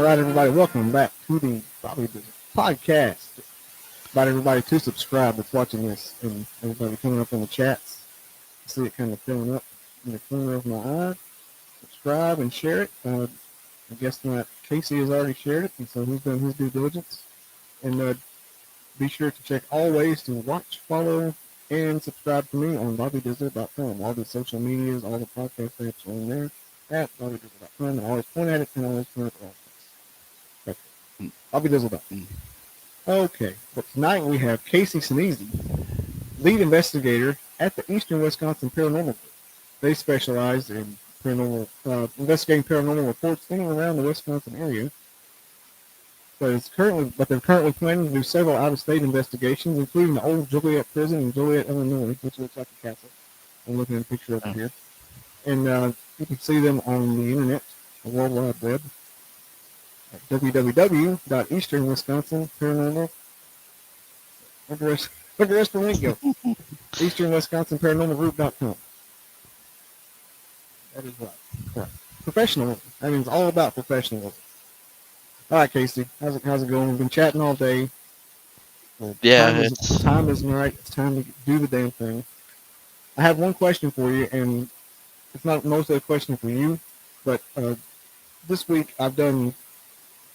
All right, everybody, welcome back to the Biologist podcast. About everybody to subscribe that's watching this, and everybody coming up in the chats. I see it kind of filling up in the corner of my eye. Subscribe and share it. I guess that Casey has already shared it, and so he's done his due diligence. And be sure to check all ways to watch, follow, and subscribe to me on BobbyDizzle.com. All the social medias, all the podcast apps are in there at BobbyDizzle.com. And always point at it and always point at all. BobbyDizzle.com. Okay, but tonight we have Casey Schnese, lead investigator at the Eastern Wisconsin Paranormal Group. They specialize in paranormal, investigating paranormal reports in and around the Wisconsin area. But they're currently planning to do several out-of-state investigations, including the Old Joliet Prison in Joliet, Illinois, which looks like a castle. I'm looking at a picture over here, and you can see them on the internet, the World Wide Web, at www.easternwisconsinparanormal. Where'd the rest of the link go? easternwisconsinparanormalgroup.com. That is right. Professionalism. That means all about professionalism. All right, Casey. How's it going? We've been chatting all day. Time is right. It's time to do the damn thing. I have one question for you, and it's not mostly a question for you, but this week I've done,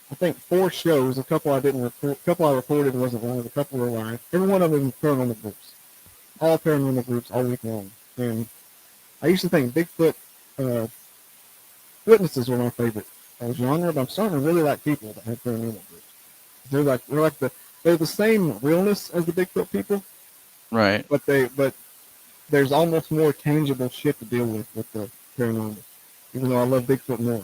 I think, 4 shows. A couple I didn't record. A couple I recorded and wasn't live. A couple were live. Every one of them paranormal groups. All paranormal groups all week long. And I used to think Bigfoot witnesses were my favorite genre, but I'm starting to really like people that have paranormal groups. They're the same realness as the Bigfoot people, right? But there's almost more tangible shit to deal with the paranormal, even though I love Bigfoot more.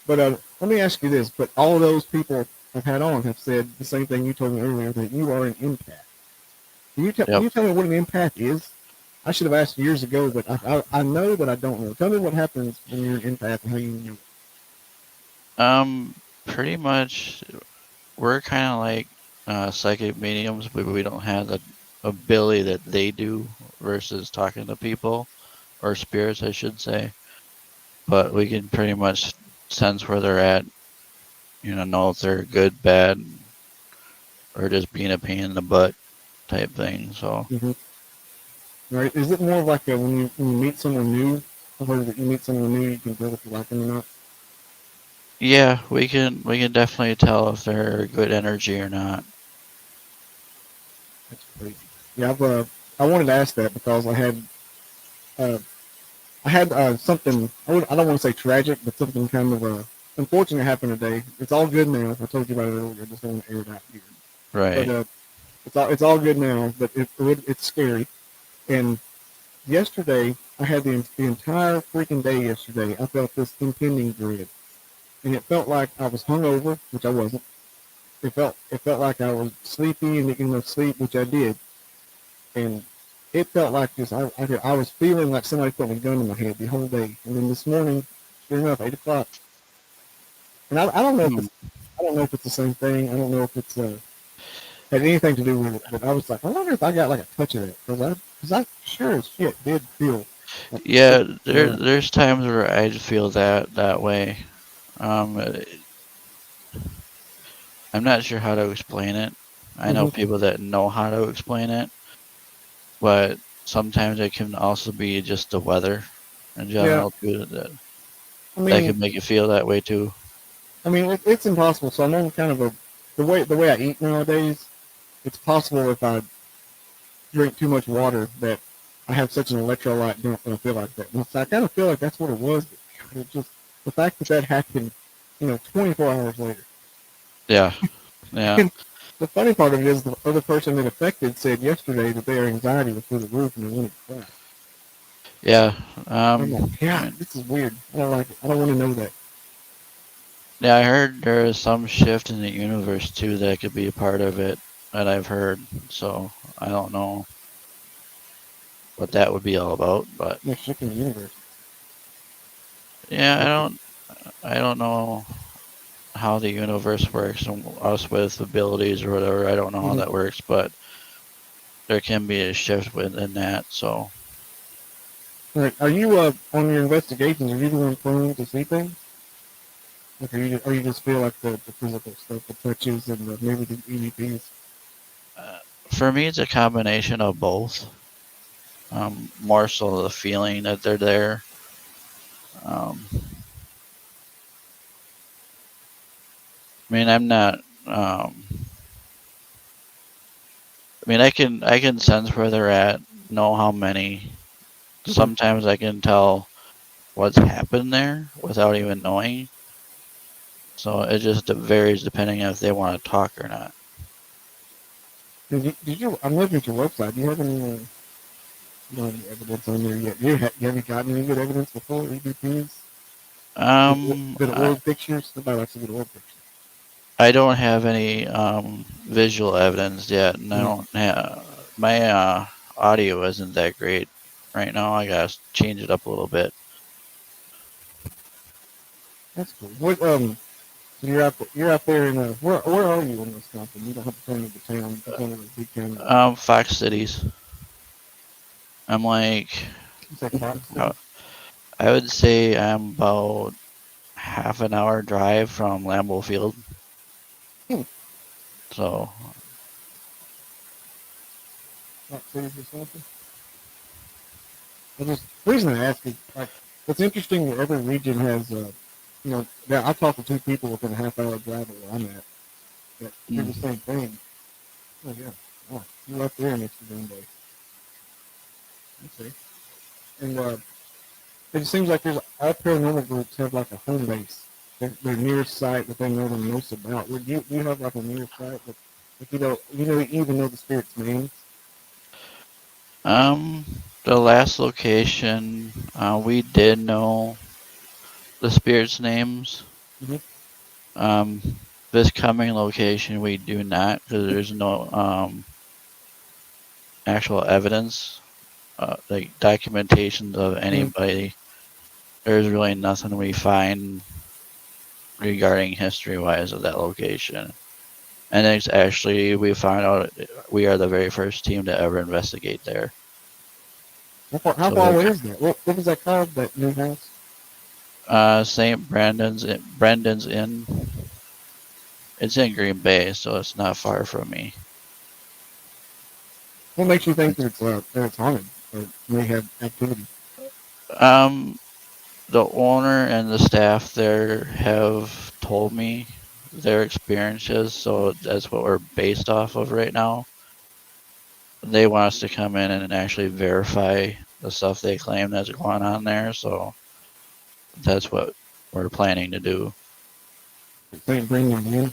But let me ask you this: but all those people I've had on have said the same thing you told me earlier, that you are an empath. Can you tell me what an empath is? I should have asked years ago, but I know, but I don't know. Tell me what happens when you're an empath and how you know it. Pretty much, we're kind of like psychic mediums, but we don't have the ability that they do versus talking to people, or spirits, I should say. But we can pretty much sense where they're at, know if they're good, bad, or just being a pain in the butt type thing. So, Right? Is it more like when you meet someone new, or that you meet someone new, you can tell if you like them or not? Yeah, we can definitely tell if they're good energy or not. That's crazy. Yeah, I wanted to ask that because I had something, I don't want to say tragic, but something kind of unfortunate happened today. It's all good now. I told you about it earlier. I just don't want to air it out here. Right. But it's all good now, but it's scary. And yesterday, I had the entire freaking day yesterday, I felt this impending dread. And it felt like I was hungover, which I wasn't. It felt like I was sleepy and getting enough sleep, which I did. And it felt like just I was feeling like somebody put a gun in my head the whole day. And then this morning, sure enough, 8 o'clock. And I don't know if it's the same thing. I don't know if it's had anything to do with it. But I was like, I wonder if I got like a touch of it, because I sure as shit did feel. Like, there's times where I feel that way. I'm not sure how to explain it. I know people that know how to explain it, but sometimes it can also be just the weather in general too. That can make you feel that way too. I mean, it's impossible. So I'm on kind of the way I eat nowadays. It's possible if I drink too much water that I have such an electrolyte dump that I feel like that. And so I kind of feel like that's what it was. It just the fact that happened, 24 hours later. Yeah. And the funny part of it is the other person that affected said yesterday that their anxiety was through the roof and they wanted to cry. Yeah. I'm like, yeah, this is weird. I don't like it. I don't want to know that. Yeah, I heard there is some shift in the universe too that could be a part of it that I've heard. So I don't know what that would be all about, but the shift in the universe. Yeah, I don't know how the universe works and us with abilities or whatever. I don't know how that works, but there can be a shift within that. So, all right. Are you on your investigations? Are you the one prone to see things? Like, or you just feel like the physical stuff, the touches, and maybe the EVPs? Uh, for me, it's a combination of both. More so the feeling that they're there. Um, I mean, I'm not. I mean, I can sense where they're at, know how many. Mhm. Sometimes I can tell what's happened there without even knowing. So it just varies depending on if they want to talk or not. Did you? I'm looking at your website. Do you have any? You don't have any evidence on there yet. Have you gotten any good evidence before EVPs? Um, Good I, org pictures. Nobody likes a good org picture. I don't have any visual evidence yet, and I Mm, don't have my audio isn't that great right now. I gotta change it up a little bit. that's cool. So you're out there in where are you in Wisconsin? You don't have to tell me the town. You can tell me the big town. Fox Cities. I'm like, You say Fox uh, City? I would say I'm about half an hour drive from Lambeau Field. Hmm. So, Fox City, Wisconsin. The reason I ask is like it's interesting that every region has I talked to two people within a half hour drive of where I'm at that do the mm, same thing. Oh yeah. Oh, you left there next to Green Bay. Okay. And it seems like there's all paranormal groups have like a home base. Their nearest site that they know the most about. Would you have like a nearest site that if you even know the spirit's names? um, the last location, we did know the spirits' names. Mm-hmm. Um, this coming location, we do not because there's no actual evidence, like documentations of Mm-hmm. anybody. There's really nothing we find regarding history wise of that location. And it's actually, we found out we are the very first team to ever investigate there. How So far we're away is that? What was that called? That new house? St. Brendan's Inn. It's in Green Bay, so it's not far from me. What makes you think It's, that it's haunted or may have activity? um, the owner and the staff there have told me their experiences, so that's what we're based off of right now. They want us to come in and actually verify the stuff they claim that's going on there, so that's what we're planning to do. St. Brendan Inn.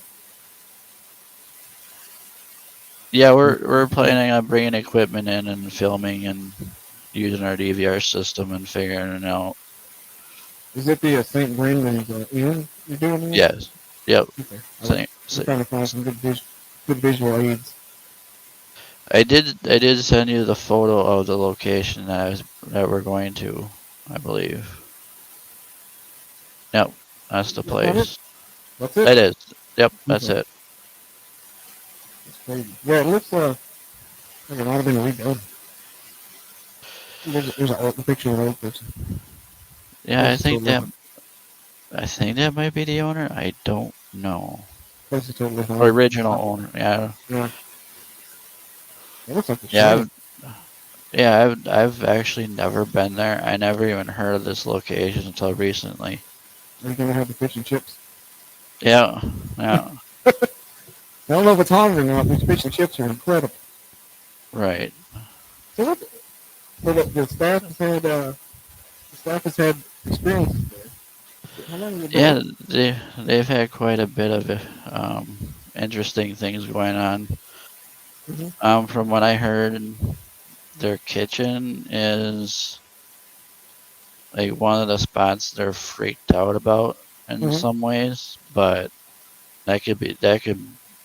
Yeah, we're planning on bringing equipment in and filming and using our DVR system and figuring it out. Is it the St. Brendan's Inn you're doing this? Yes. Yep. Okay. Same. I'm trying to find some good visual aids. I did send you the photo of the location that we're going to, I believe. Yep, that's the Is that it? place. That's it? That is. Yep, that's Okay. it. That's crazy. Yeah, it looks like it might have been redone. There's a picture of an old person. Yeah, Place is totally haunted. I think that might be the owner. I don't know. Place is totally haunted. Original owner. Yeah. Yeah. It looks like the Yeah, Schnese. I've actually never been there. I never even heard of this location until recently. Are you gonna have the fish and chips? Yeah. Yeah. I don't know if it's haunted or not. These fish and chips are incredible. Right. So what? So the staff has had experiences there. How long have they been Yeah, open? they've had quite a bit of interesting things going on. Mm-hmm. From what I heard, their kitchen is like one of the spots they're freaked out about in Mm-hmm. some ways, but that could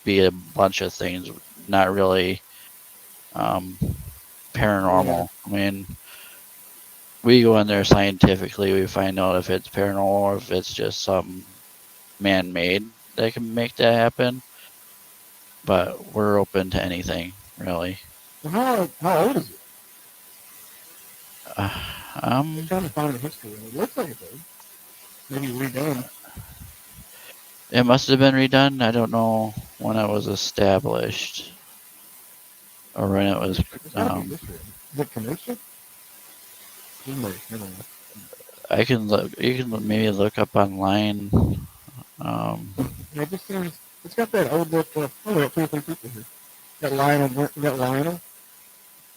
be a bunch of things, not really um, Yeah. paranormal. I mean, we go in there scientifically, we find out if it's paranormal or if it's just something man-made that can make that happen. But we're open to anything, really. Well, how old is it? Uh, I'm um, trying to find the history. It looks like it's old. Maybe redone. It must have been redone. I don't know when it was established or when it was. It's gotta be this year. Is it Kenosha? Never mind. I can look. You can maybe look up online. Um, Yeah, it just seems it's got that old look. Oh, we got 2 or 3 people here. Got Lionel. Got Lionel.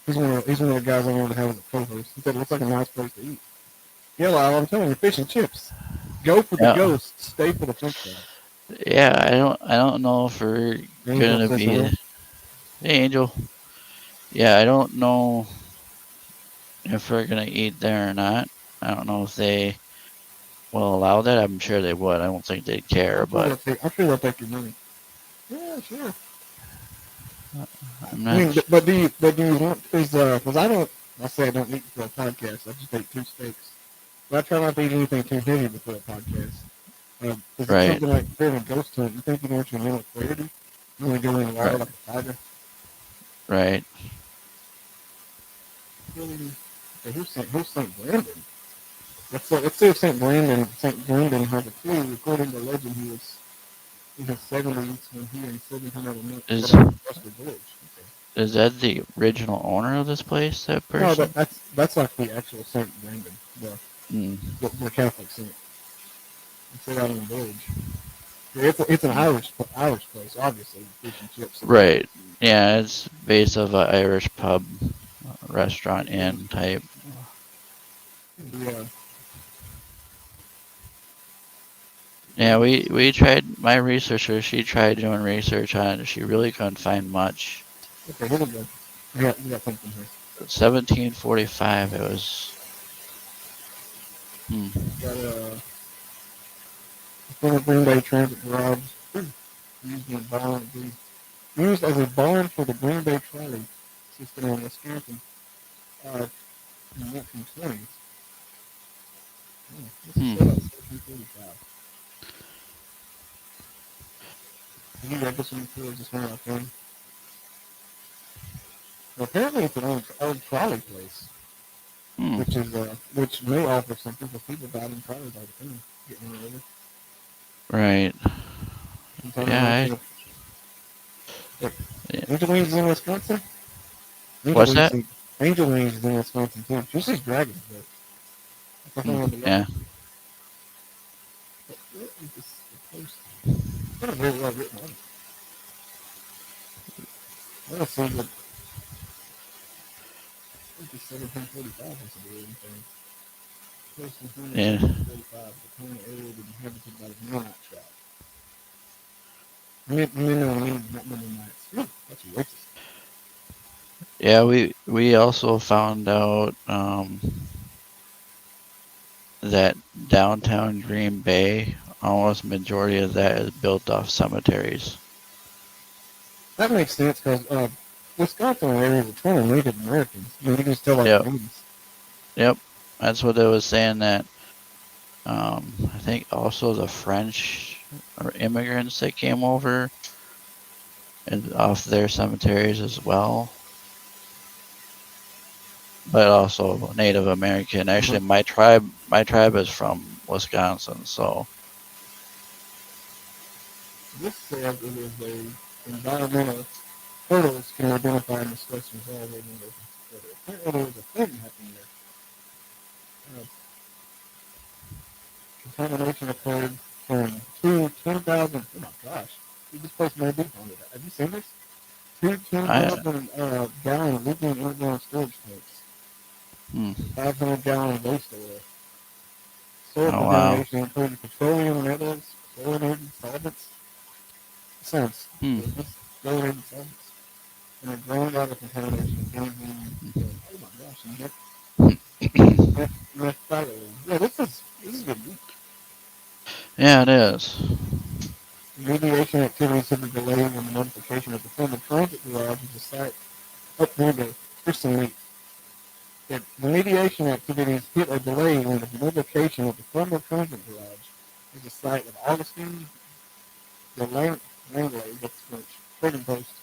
He's one of the guys I wanted to have as a co-host. He said it looks like a nice place to eat. Yeah, Lionel, I'm telling you, fish and chips. Go for the yeah, ghost. Stay for the French fries. yeah. I don't know if we're Angel gonna says be. hello. Hey, Angel. Yeah, I don't know if we're gonna eat there or not. I don't know if they will allow that. I'm sure they would. I don't think they'd care, but I'm sure they'll take your money. Yeah, sure. I'm I not. mean, but do you want? Because I don't. I say I don't eat before a podcast. I just ate 2 steaks. But I try not to eat anything too heavy before a podcast. Because it's Right, something like fearing a ghost hunt. You think you want your mental clarity? You want to go in wild right, like a tiger. right. Okay, who's Saint Brandon? Let's see if Saint Brandon has a clue. According to legend, he was in his 70s when he and 700 men set Is out to Buster Village. Okay. is that the original owner of this place? That No, person? that's like the actual Saint Brandon, the Mm, the Catholic saint. He set out in the village. Yeah, it's an Irish place, obviously. Fish and chips. right. Yeah, it's based of an Irish pub, restaurant, Yeah. inn type. Yeah. Yeah, we tried. My researcher, she tried doing research on it. She really couldn't find much. Okay, here we go. You got something here. 1745. It was. Hmm. Got a former Green Bay Transit garage used in a barn. Used as a barn for the Green Bay trolley system in Wisconsin in the 1920s. This is Hmm. set up 1745. Can you read this one too? Just one of my Well, apparently it's an old trolley place, Hmm. which may offer something because people died in trolleys all the time, getting run over. Right. Yeah. Contamination of Yeah. Angel Wings is in Wisconsin. Angel What's Wings, that? in, Angel Wings is in Wisconsin too. She sees dragons, but that's Hmm. nothing on the yard. Yeah. What is this supposed to be? It's not very well written on it. I don't see what 1745 has to do with anything. Close to Yeah. 1745, the town area was inhabited by the Mennonite tribe. Mennonites, not Mennonites. That's racist. Yeah. We also found out that downtown Green Bay, almost majority of that is built off cemeteries. That makes sense because Wisconsin area was a ton of Native Americans. I mean, you can just tell by the Yep. names. Yep. That's what they was saying that. I think also the French or immigrants that came over and off their cemeteries as well, but also Native American. Mm-hmm. Actually, my tribe is from Wisconsin, so This says it is a environmental hurdles can identify and discuss resolve in the apparently there was a thing happening there. Contamination occurred from 10,000. Oh my gosh, this place may be haunted. Have you seen this? Two I 10,000 gallon lithium underground storage tanks, hmm, 500-gallon waste oil. Soil oh wow, contamination included petroleum, metals, fluorinated solvents. Sounds hmm, business. Fluorinated solvents. And a groundwater contamination of benzene. Oh my gosh, and methyl. Yeah, this is good. yeah, it is. Remediation activities have been delayed on the notification of the former transit garage as a site. Oh, there we go. Here's some meat. The remediation activities hit a delay on the notification of the former transit garage as a site of Augustine the Langley, that's French, trading post,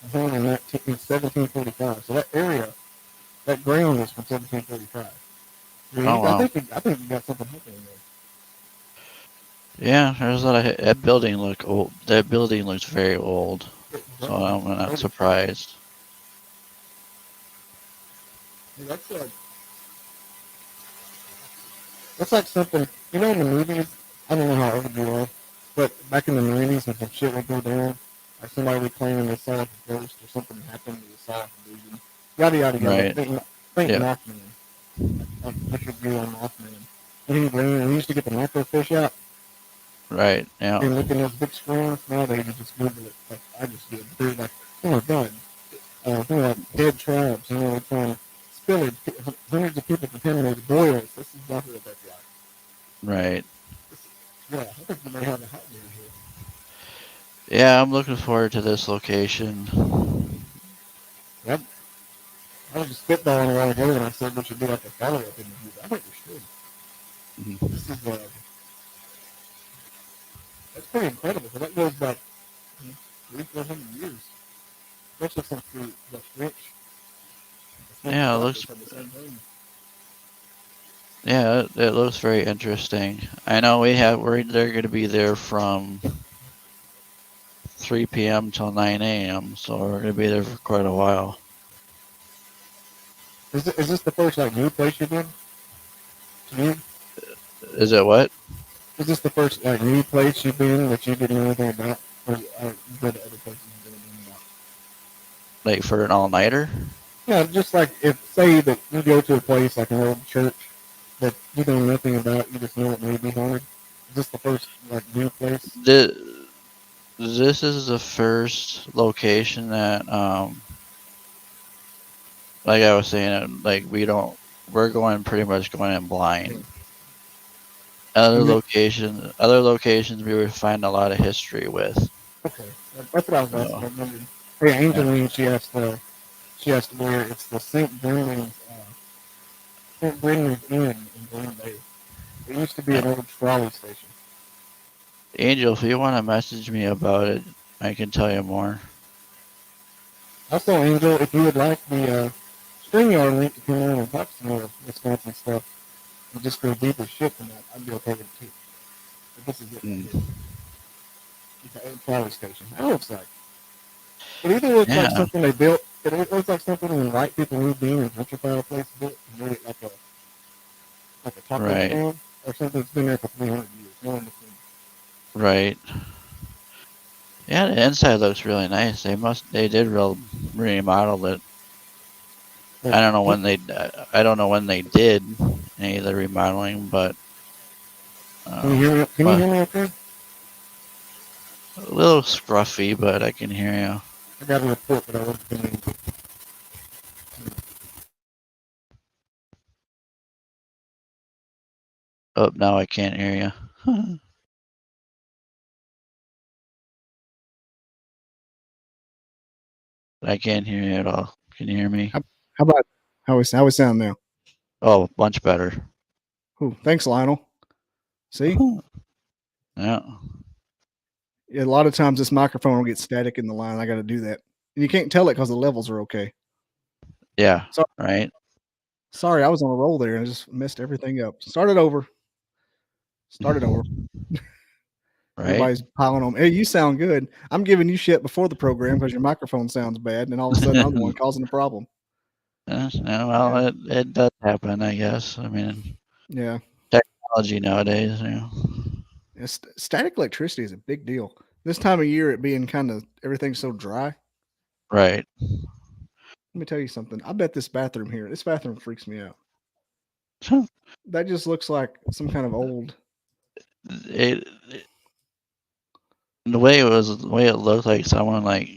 found in 1745. So that area, that ground is from 1745. I, mean, Oh wow, I think you got something happening there. Yeah, there's a lot of that building look old. That building looks very old, so I'm not surprised. That's like that's like something you know in the movies. I don't know how old you are, but back in the 90s when some shit would go down, like somebody would claim they saw a ghost or something happened, they saw a vision, yada yada yada. Right. Think Yeah. Mothman, like Richard Gere on Mothman. When he ran, and he used to get the macrofish out Right. Yeah. and look in those big screens. Nowadays you just Google it. Like I just did. They're like, oh my god, like dead tribes. They're trying to spill it. Hundreds of people contaminated boilers. This is exactly what that's like. Right. Yeah, I think you may have a hot near here. Yeah, I'm looking forward to this location. Yep. I was just spitballing a while ago and I said we should do like a follow-up interview. I think we should. Mhm. This is, that's pretty incredible. So that goes back 300-400 years. Especially since the French Yeah, it doctors looks. had the same thing. Yeah, it looks very interesting. I know they're going to be there from 3 p.m. till 9 a.m. So we're going to be there for quite a while. Is this the first like new place you've been? New? Is it what? Is this the first like new place you've been that you didn't know anything about? Or you go to other places you didn't know anything about? Like for an all-nighter? Yeah, just like if say that you go to a place like an old church that you know nothing about, you just know it may be haunted. Is this the first like new place? This, this is the first location that, like I was saying, like we're going pretty much going in blind. Yeah. Other locations we would find a lot of history with. Okay, that's what I was asking. So, I remember. Hey, yeah. Angeline, she asked where it's the St. Brendan's Inn in Green Bay. It used to be Yeah. an old trolley station. Angel, if you want to message me about it, I can tell you more. Also, Angel, if you would like the StreamYard link to come on and talk some more Wisconsin stuff and just go deeper shit than that, I'd be okay with it too. But this is it right Mm. here. It's an old trolley station. That looks like. It either looks like Yeah. something they built. It looks like something when white people moved in and gentrified a place built and made it like a taco Right. stand or something that's been there for 300 years. No one between. Right. Yeah, the inside looks really nice. They did remodel it. But I don't know when they did any of the remodeling, but can you hear me? Can you but hear me okay? a little scruffy, but I can hear you. I got a report, but I wasn't going to. Oh, now I can't hear you. I can't hear you at all. Can you hear me? How about how it sound now? Oh, much better. Ooh, thanks, Lionel. See, Yeah. a lot of times this microphone will get static in the line. I got to do that, and you can't tell it because the levels are okay. Yeah. So Right. sorry, I was on a roll there and I just messed everything up. Start it over. Start it over. Right. Everybody's piling on. Hey, you sound good. I'm giving you shit before the program because your microphone sounds bad, and then all of a sudden I'm the one causing the problem. Yeah, well, Yeah. it does happen, I guess. I mean, Yeah. technology nowadays. Static electricity is a big deal. This time of year, it being kind of everything's so dry. Right. Let me tell you something. I bet this bathroom freaks me out. That just looks like some kind of old. it the way it looked like someone like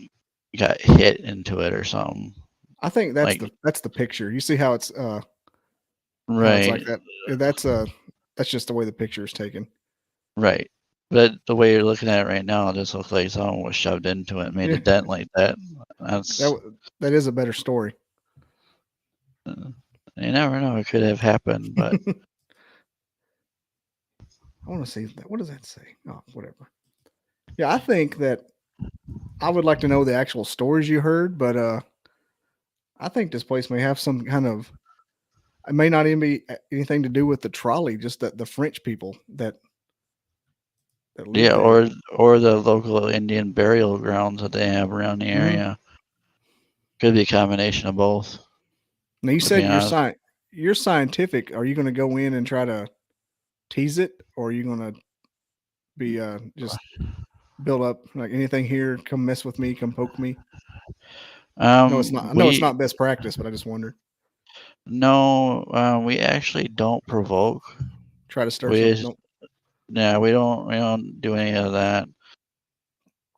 got hit into it or something. I think that's Like the picture. You see how it's like right, that. That's just the way the picture is taken. right. But the way you're looking at it right now, it just looks like someone was shoved into it, and made Yeah, a dent like that. That's that is a better story. you never know; it could have happened. But I want to see that. What does that say? Oh, whatever. Yeah, I think that I would like to know the actual stories you heard, but I think this place may have some kind of. It may not even be anything to do with the trolley, just that the French people that that live Yeah, there. or the local Indian burial grounds that they have around the area. Could be a combination of both. Now you To be said honest, you're scientific. Are you going to go in and try to tease it, or are you going to be just build up like anything here? Come mess with me. Come poke me. No, it's not. I know it's we not best practice, but I just wonder. no, we actually don't provoke. Try to stir some. We Nope. Yeah, we don't do any of that.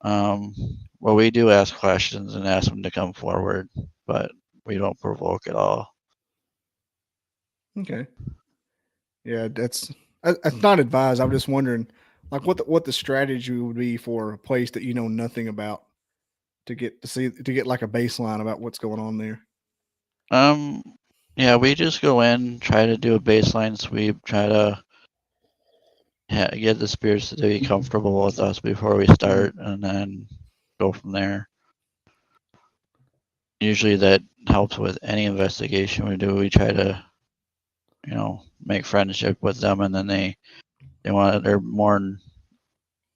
Um, well, we do ask questions and ask them to come forward, but we don't provoke at all. Okay. Yeah, that's not advised. I'm just wondering, like, what the strategy would be for a place that you know nothing about to get like a baseline about what's going on there. Um, yeah, we just go in, try to do a baseline sweep, try to get the spirits to be comfortable with us before we start, and then go from there. Usually that helps with any investigation we do. We try to, make friendship with them, and then they're more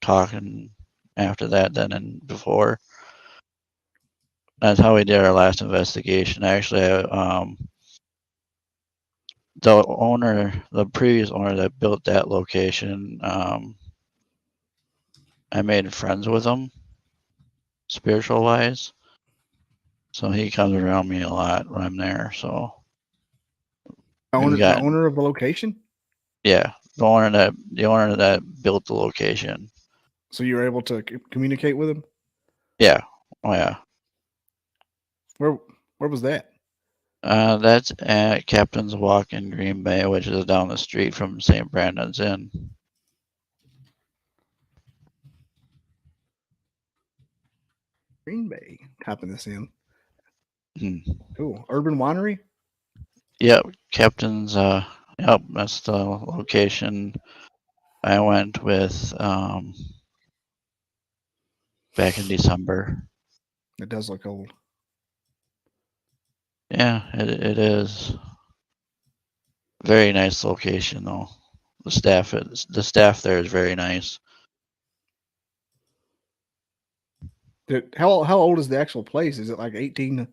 talking after that than before. That's how we did our last investigation. Actually, the previous owner that built that location, I made friends with him, spiritual wise. So he comes around me a lot when I'm there. So we've The got, owner of the location. yeah, the owner that built the location. So you were able to communicate with him. Yeah, oh yeah. Where where was that? That's at Captain's Walk in Green Bay, which is down the street from St. Brandon's Inn. Green Bay. Typing this in. Hmm. Cool. Urban Winery. Yep, Captain's. Yep, that's the location I went with back in December. It does look old. Yeah, it is. Very nice location though. The staff there is very nice. How old is the actual place? Is it like 1800s,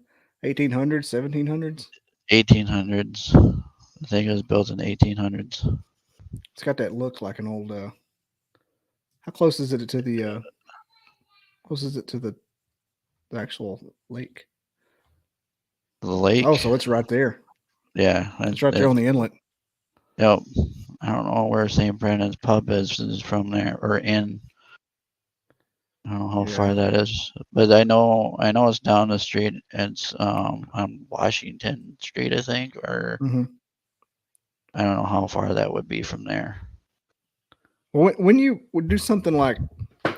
1700s? 1800s. I think it was built in 1800s. It's got that look like an old. How close is it to the? Close is it to the actual lake? The lake. Oh, so it's right there. Yeah, It's right there on the inlet. Yep. I don't know where St. Brandon's pub is from there or in. I don't know how Yeah. far that is, but I know it's down the street. It's on Washington Street, I think, or Mm-hmm. I don't know how far that would be from there. Well, when you would do something like, you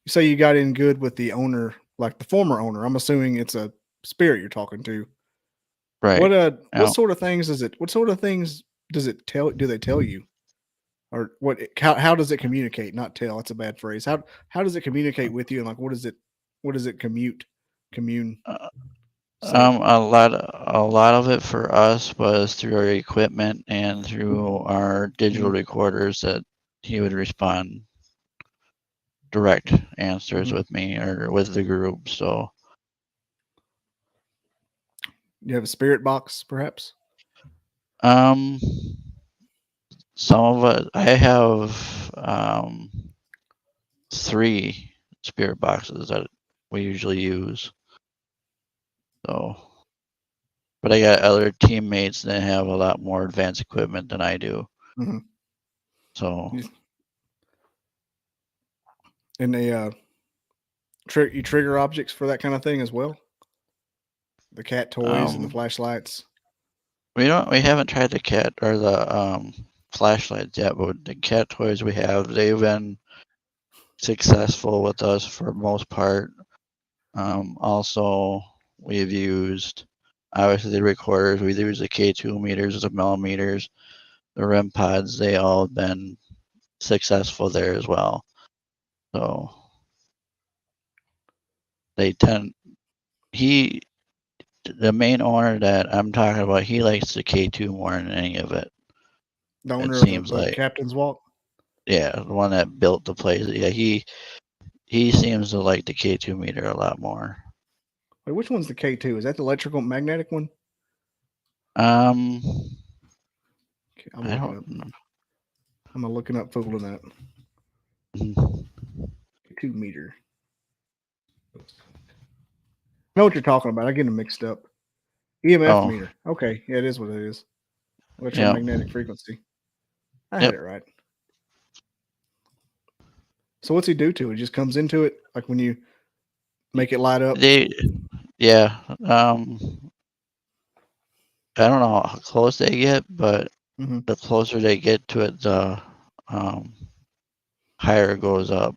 say you got in good with the owner, like the former owner, I'm assuming it's a spirit you're talking to. Right. What Yeah. sort of things is it? What sort of things does it tell? Do they tell you, or what? How does it communicate? Not tell. That's a bad phrase. How does it communicate with you? And like, what does it commune? Uh, Say. a lot of it for us was through our equipment and through our digital recorders that he would respond direct answers with me or with the group. So You have a spirit box, perhaps? um some of it I have 3 spirit boxes that we usually use. So but I got other teammates that have a lot more advanced equipment than I do. Mm-hmm. So And they you trigger objects for that kind of thing as well. The cat toys and the flashlights. we haven't tried the cat or the flashlights yet, but the cat toys we have, they've been successful with us for most part. Also, we've used obviously the recorders. We've used the K2 meters, the millimeters, the REM pods. They all have been successful there as well. So they tend the main owner that I'm talking about, he likes the K2 more than any of it. The It owner of seems the like Captain's Walk. Yeah, the one that built the place. Yeah, he seems to like the K2 meter a lot more. Wait, which one's the K2? Is that the electrical magnetic one? Um, Okay, I'm I looking don't up. know. I'm looking up fooling that. Mhm. K2 meter. I know what you're talking about. I get them mixed up. EMF Oh, meter. Okay, yeah, it is what it is. yeah, Electromagnetic frequency. I had yep. it right. So what's he do to it? He just comes into it, like when you make it light up. Yeah. I don't know how close they get, but Mm-hmm. the closer they get to it, the um, higher it goes up.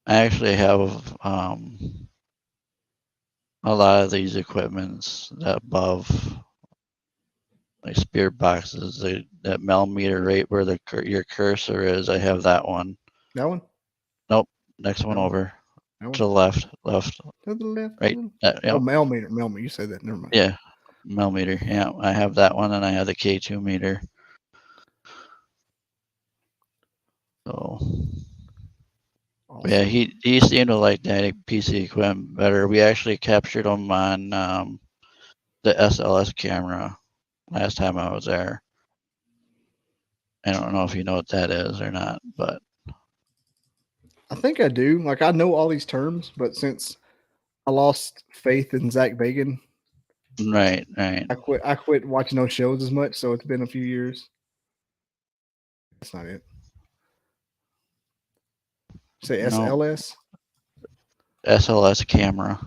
I actually have a lot of these equipments that above, like spirit boxes, that millimeter right where your cursor is. I have that one. That one. Nope, next one That one. over That to one. the left, To the left. right. Oh, Yep, millimeter. Millimeter. You said that. Never mind. yeah, millimeter. Yeah, I have that one, and I have the K2 meter. So yeah, Awesome. he seemed to like that piece of equipment better. We actually captured him on the SLS camera last time I was there. I don't know if you know what that is or not, but I think I do. Like I know all these terms, but since I lost faith in Zach Bagan, right. I quit. I quit watching those shows as much. So it's been a few years. That's not it. Say No, SLS SLS camera.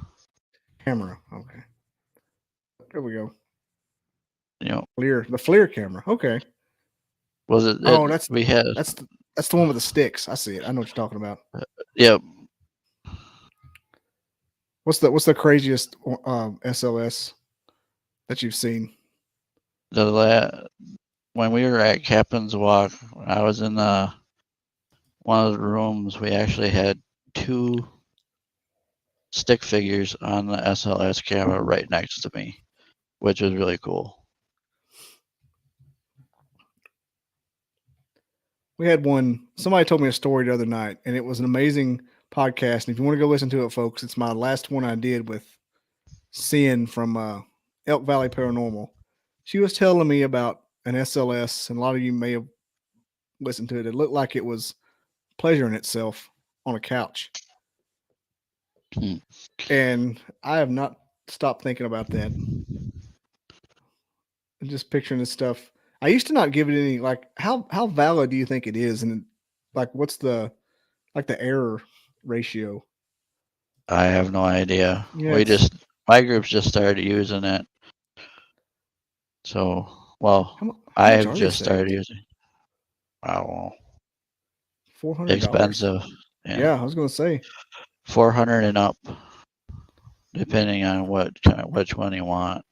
camera. Okay, there we go. You know, The FLIR camera. Okay. was it that Oh, that's we had? that's the, that's the one with the sticks. I see it. I know what you're talking about. Yep. What's the craziest SLS that you've seen? When we were at Captain's Walk, I was in one of the rooms. We actually had two stick figures on the SLS camera right next to me, which was really cool. We had one. Somebody told me a story the other night, and it was an amazing podcast. And if you want to go listen to it, folks, it's my last one I did with Sin from Elk Valley Paranormal. She was telling me about an SLS, and a lot of you may have listened to it. It looked like it was pleasuring itself on a couch, Hmm. and I have not stopped thinking about that. And just picturing this stuff. I used to not give it any like how valid do you think it is, and like what's the like the error ratio? I have no idea. Yeah, it's My group's just started using it. So, well, how I much have are these just started things? using. I don't know. $400. Expensive. Yeah, Yeah, I was gonna say. 400 and up, depending on which one you want.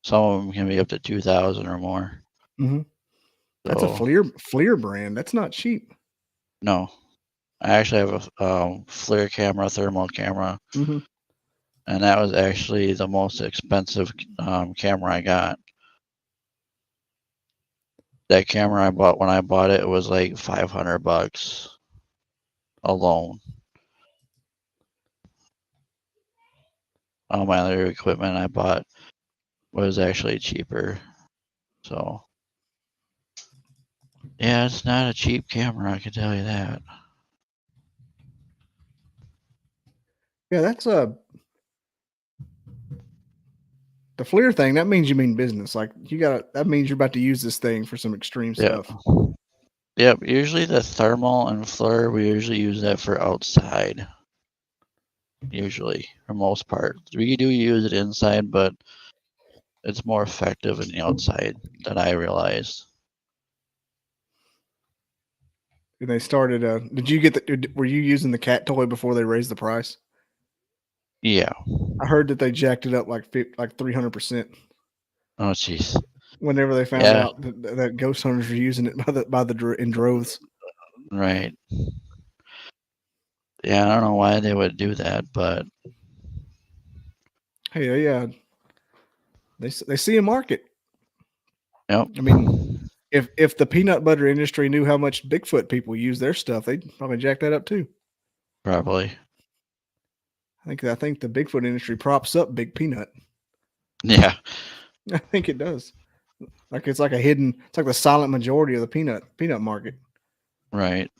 Some of them can be up to 2,000 or more. Hmm. That's a So FLIR brand. That's not cheap. no, I actually have a FLIR camera, thermal camera, Hmm. and that was actually the most expensive camera I got. That camera I bought when I bought it, it was like $500 alone. All my other equipment I bought was actually cheaper. So yeah, it's not a cheap camera, I can tell you that. Yeah, that's the FLIR thing. That means you mean business. Like that means you're about to use this thing for some extreme Yeah. stuff. Yep. Usually the thermal and FLIR, we usually use that for outside. Usually, for most part, we do use it inside, but it's more effective in the outside than I realized. And they started. Did you get the? Were you using the cat toy before they raised the price? Yeah. I heard that they jacked it up like 300% Oh, jeez. whenever they found Yeah. out that ghost hunters were using it in droves. Right. Yeah. I don't know why they would do that, but Hey, yeah, they see a market. yep. I mean, if the peanut butter industry knew how much Bigfoot people use their stuff, they'd probably jack that up too. Probably. I think the Bigfoot industry props up Big Peanut. Yeah. I think it does. Like it's like a hidden. It's like the silent majority of the peanut market. Right.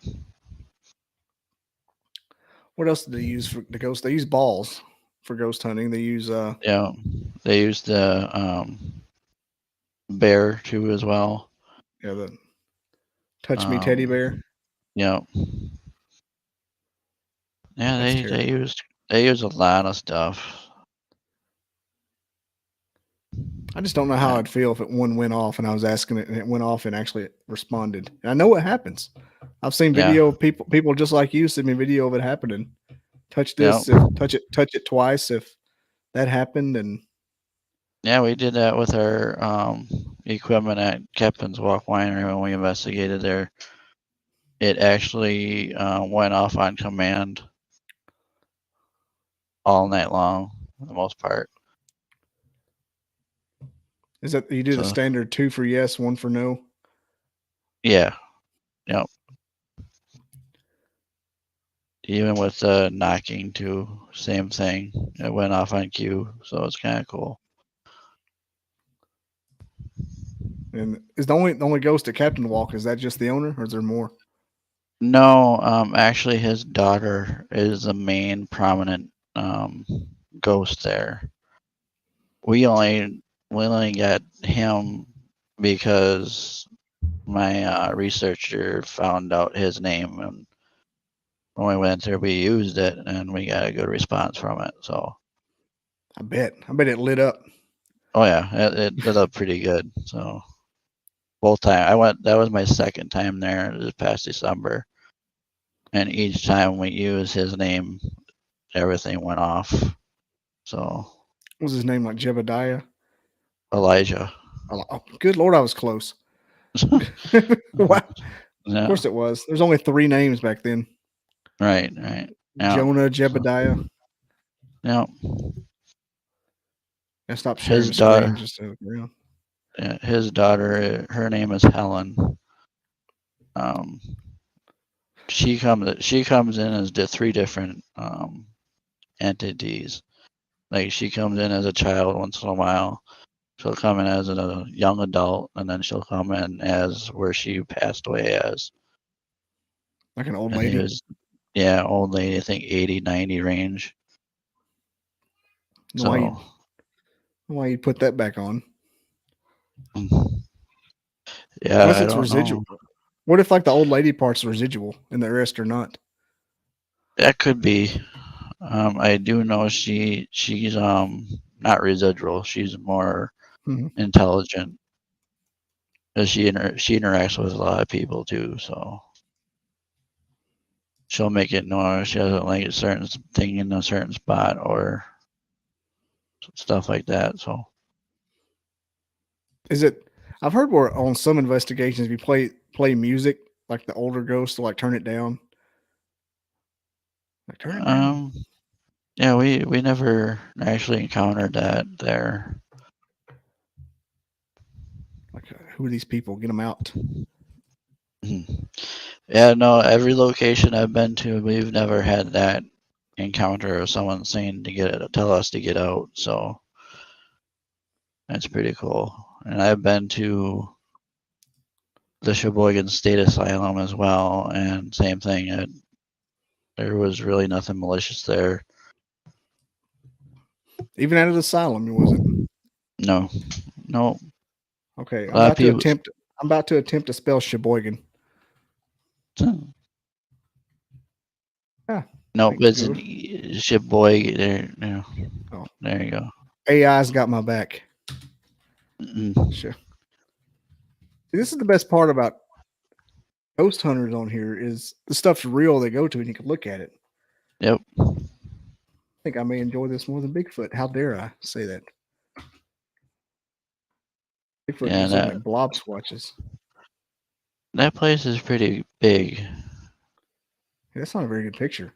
What else do they use for the ghost? They use balls for ghost hunting. They use Yeah. They used the bear too as well. yeah, the touch me teddy bear. Yeah. Yeah, That's they terrible. they use a lot of stuff. I just don't know how I'd feel if one went off and I was asking it and it went off and actually responded. And I know what happens. I've seen Yeah. video of people just like you send me video of it happening. Touch this, Yep. touch it twice if that happened. And Yeah, we did that with our equipment at Captain's Walk Winery when we investigated there. It actually went off on command all night long, for the most part. is that you do the So standard 2 for yes, 1 for no? yeah, yep. Even with the knocking too, same thing. It went off on cue, so it's kind of cool. And is the only ghost at Captain Walk, is that just the owner or is there more? No, actually, his daughter is the main prominent ghost there. We only got him because my researcher found out his name, and when we went there, we used it, and we got a good response from it. So, I bet it lit up. oh yeah, it lit up pretty good. So, both time I went, that was my second time there this past December, and each time we used his name, everything went off. So, What was his name, like Jebediah? Elijah. Oh, good Lord, I was close. Wow. Yeah. Of course it was. There's only 3 names back then. Right. Yeah. Jonah, Jebediah. Yeah. I stopped sharing His the screen daughter. just to look around. Yeah, his daughter. Her name is Helen. She comes in as 3 different entities. Like she comes in as a child once in a while. She'll come in as a young adult, and then she'll come in as where she passed away as. Like an old I think it lady. was, yeah, old lady. I think 80, 90 range. So. Why you put that back on? Yeah, Unless I it's don't residual. know. What if like the old lady part's residual and the rest are not? That could be. I do know she's not residual. She's more intelligent. Cause she interacts with a lot of people too, so she'll make it know she doesn't like a certain thing in a certain spot or stuff like that. So Is it? I've heard where on some investigations if you play music, like the older ghosts will like turn it down. Like turn it down. Yeah, we never actually encountered that there. Like who are these people? Get them out. Yeah, no, every location I've been to, we've never had that encounter of someone saying to tell us to get out. So that's pretty cool. And I've been to the Sheboygan State Asylum as well, and same thing. There was really nothing malicious there. Even out of the asylum, it wasn't. No. Okay, A lot of people. I'm about to attempt to spell Sheboygan. No, it's an Sheboygan. There, Oh, there you go. AI's got my back. Sure. See, this is the best part about ghost hunters on here is the stuff's real. They go to and you can look at it. Yep. I think I may enjoy this more than Bigfoot. How dare I say that? Bigfoot just looks like blob swatches. That place is pretty big. Yeah, that's not a very good picture.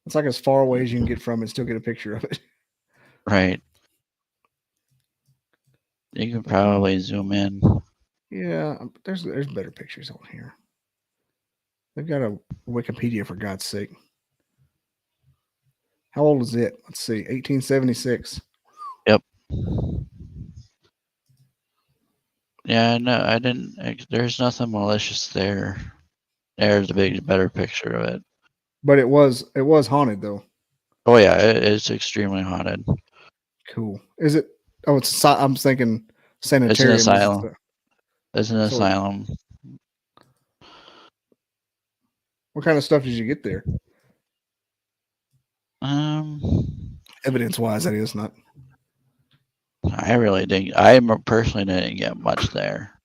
It's like as far away as you can get from it, still get a picture of it. Right. You can probably zoom in. Yeah, there's better pictures on here. They've got a Wikipedia for God's sake. How old is it? Let's see, 1876. Yep. Yeah, no, I didn't. There's nothing malicious there. There's a better picture of it. But it was haunted though. Oh yeah, it's extremely haunted. Cool. Is it? Oh, I'm thinking sanitarium. It's an Is asylum. It's an So- asylum. What kind of stuff did you get there? Um, Evidence wise, that is not. I really didn't. I personally didn't get much there.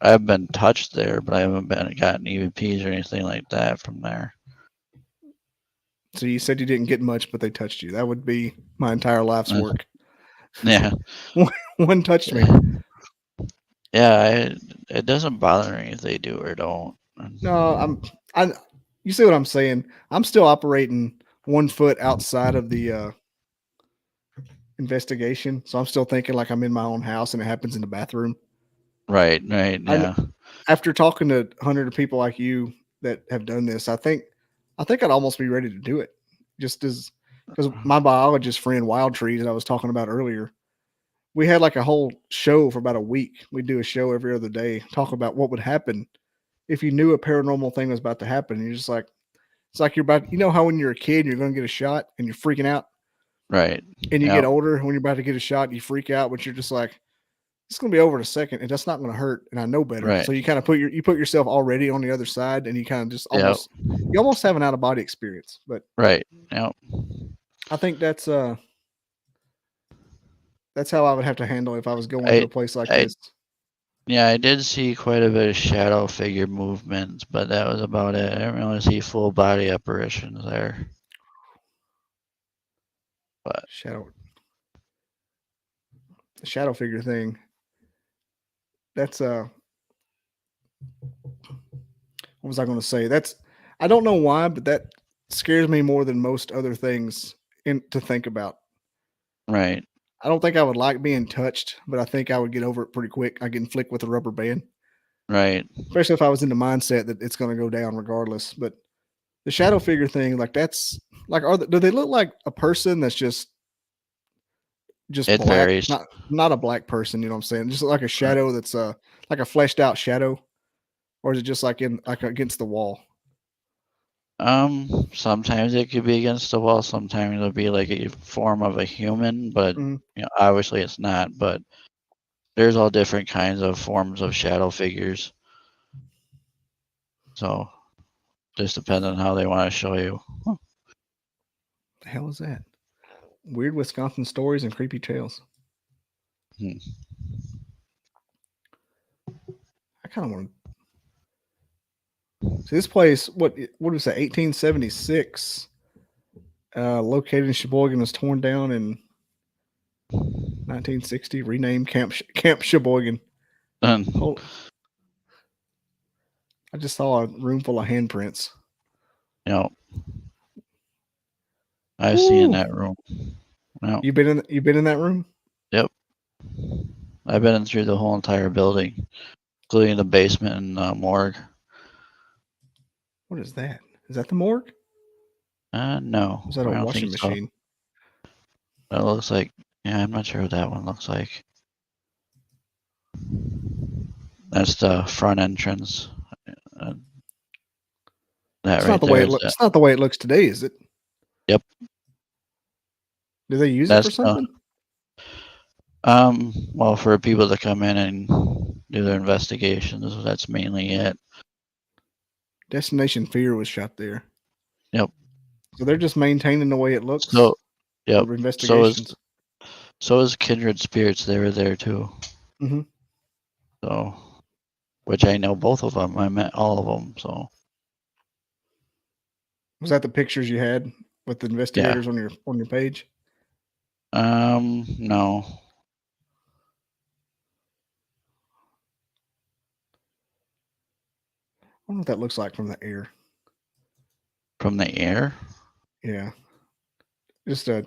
I've been touched there, but I haven't gotten EVPs or anything like that from there. So you said you didn't get much, but they touched you. That would be my entire life's work. Yeah. One touched me. Yeah, it doesn't bother me if they do or don't. No, you see what I'm saying? I'm still operating 1 foot outside of the investigation, so I'm still thinking like I'm in my own house and it happens in the bathroom. Right, yeah. After talking to hundreds of people like you that have done this, I think I'd almost be ready to do it. Just as because my biologist friend Wild Trees that I was talking about earlier, we had like a whole show for about a week. We do a show every other day, talk about what would happen if you knew a paranormal thing was about to happen. And you're just like, it's like you're about, how when you're a kid, you're going to get a shot and you're freaking out. Right. And you get older when you're about to get a shot, you freak out, but you're just like, it's going to be over in a second and that's not going to hurt. And I know better. Right. So you kind of put yourself already on the other side and you kind of just you almost have an out of body experience, but right. Yep. I think that's how I would have to handle it if I was going to a place like this. Yeah, I did see quite a bit of shadow figure movements, but that was about it. I didn't really see full body apparitions there. But the shadow figure thing. That's what was I going to say? I don't know why, but that scares me more than most other things to think about. Right. I don't think I would like being touched, but I think I would get over it pretty quick. I get flicked with a rubber band. Right. Especially if I was in the mindset that it's going to go down regardless. But the shadow figure thing, like that's like, do they look like a person that's just it black? Varies. Not a black person, you know what I'm saying? Just like a shadow that's like a fleshed out shadow, or is it just like against the wall? Sometimes it could be against the wall. Sometimes it'll be like a form of a human, but obviously it's not. But there's all different kinds of forms of shadow figures. So just depends on how they want to show you. Huh. The hell is that? Weird Wisconsin stories and creepy tales. I kind of want to see this place. What was that? 1876. Located in Sheboygan, was torn down in 1960. Renamed Camp Sheboygan. I just saw a room full of handprints. Yep. I've seen that room. Yep. You been in that room? Yep. I've been in through the whole entire building, including the basement and morgue. What is that? Is that the morgue? No. Is that a washing machine? So. It looks like, I'm not sure what that one looks like. That's the front entrance. It's not the way it looks. It's not the way it looks today, is it? Yep. Do they use it for something? Well, for people to come in and do their investigations, that's mainly it. Destination Fear was shot there. Yep. So they're just maintaining the way it looks. So, yep. Investigations. So is Kindred Spirits. They were there too. Mm-hmm. So, which I know both of them. I met all of them. So, was that the pictures you had with the investigators on your page? No. I wonder what that looks like from the air. From the air? Yeah. Just from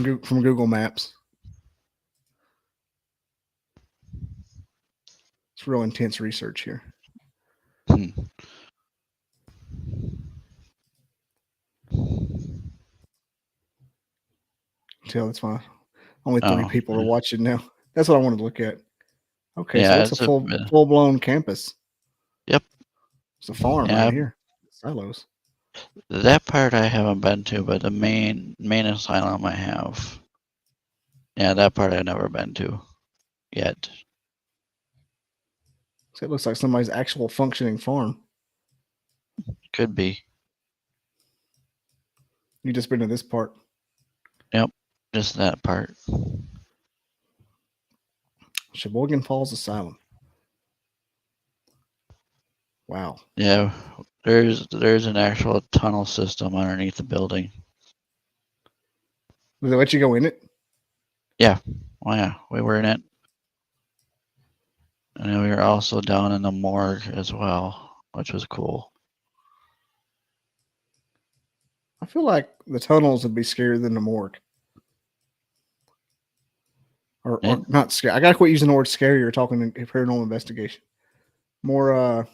Google Maps. It's real intense research here. Hmm. Tell that's why only 3 Oh, people are watching now. That's what I wanted to look at. Okay, so yeah, it's a it's a full blown campus. yep. It's a farm Yeah, right here. Silos. that part I haven't been to, but the main asylum I have. Yeah, that part I've never been to yet. So it looks like somebody's actual functioning farm. Could be. You just been to this part. Yep, just that part. Sheboygan Falls Asylum. Wow. Yeah, there's an actual tunnel system underneath the building. Did they let you go in it? Yeah, well, yeah, we were in it, and then we were also down in the morgue as well, which was cool. I feel like the tunnels would be scarier than the morgue. Or It, not scary. I gotta quit using the word scary or talking in paranormal investigation. More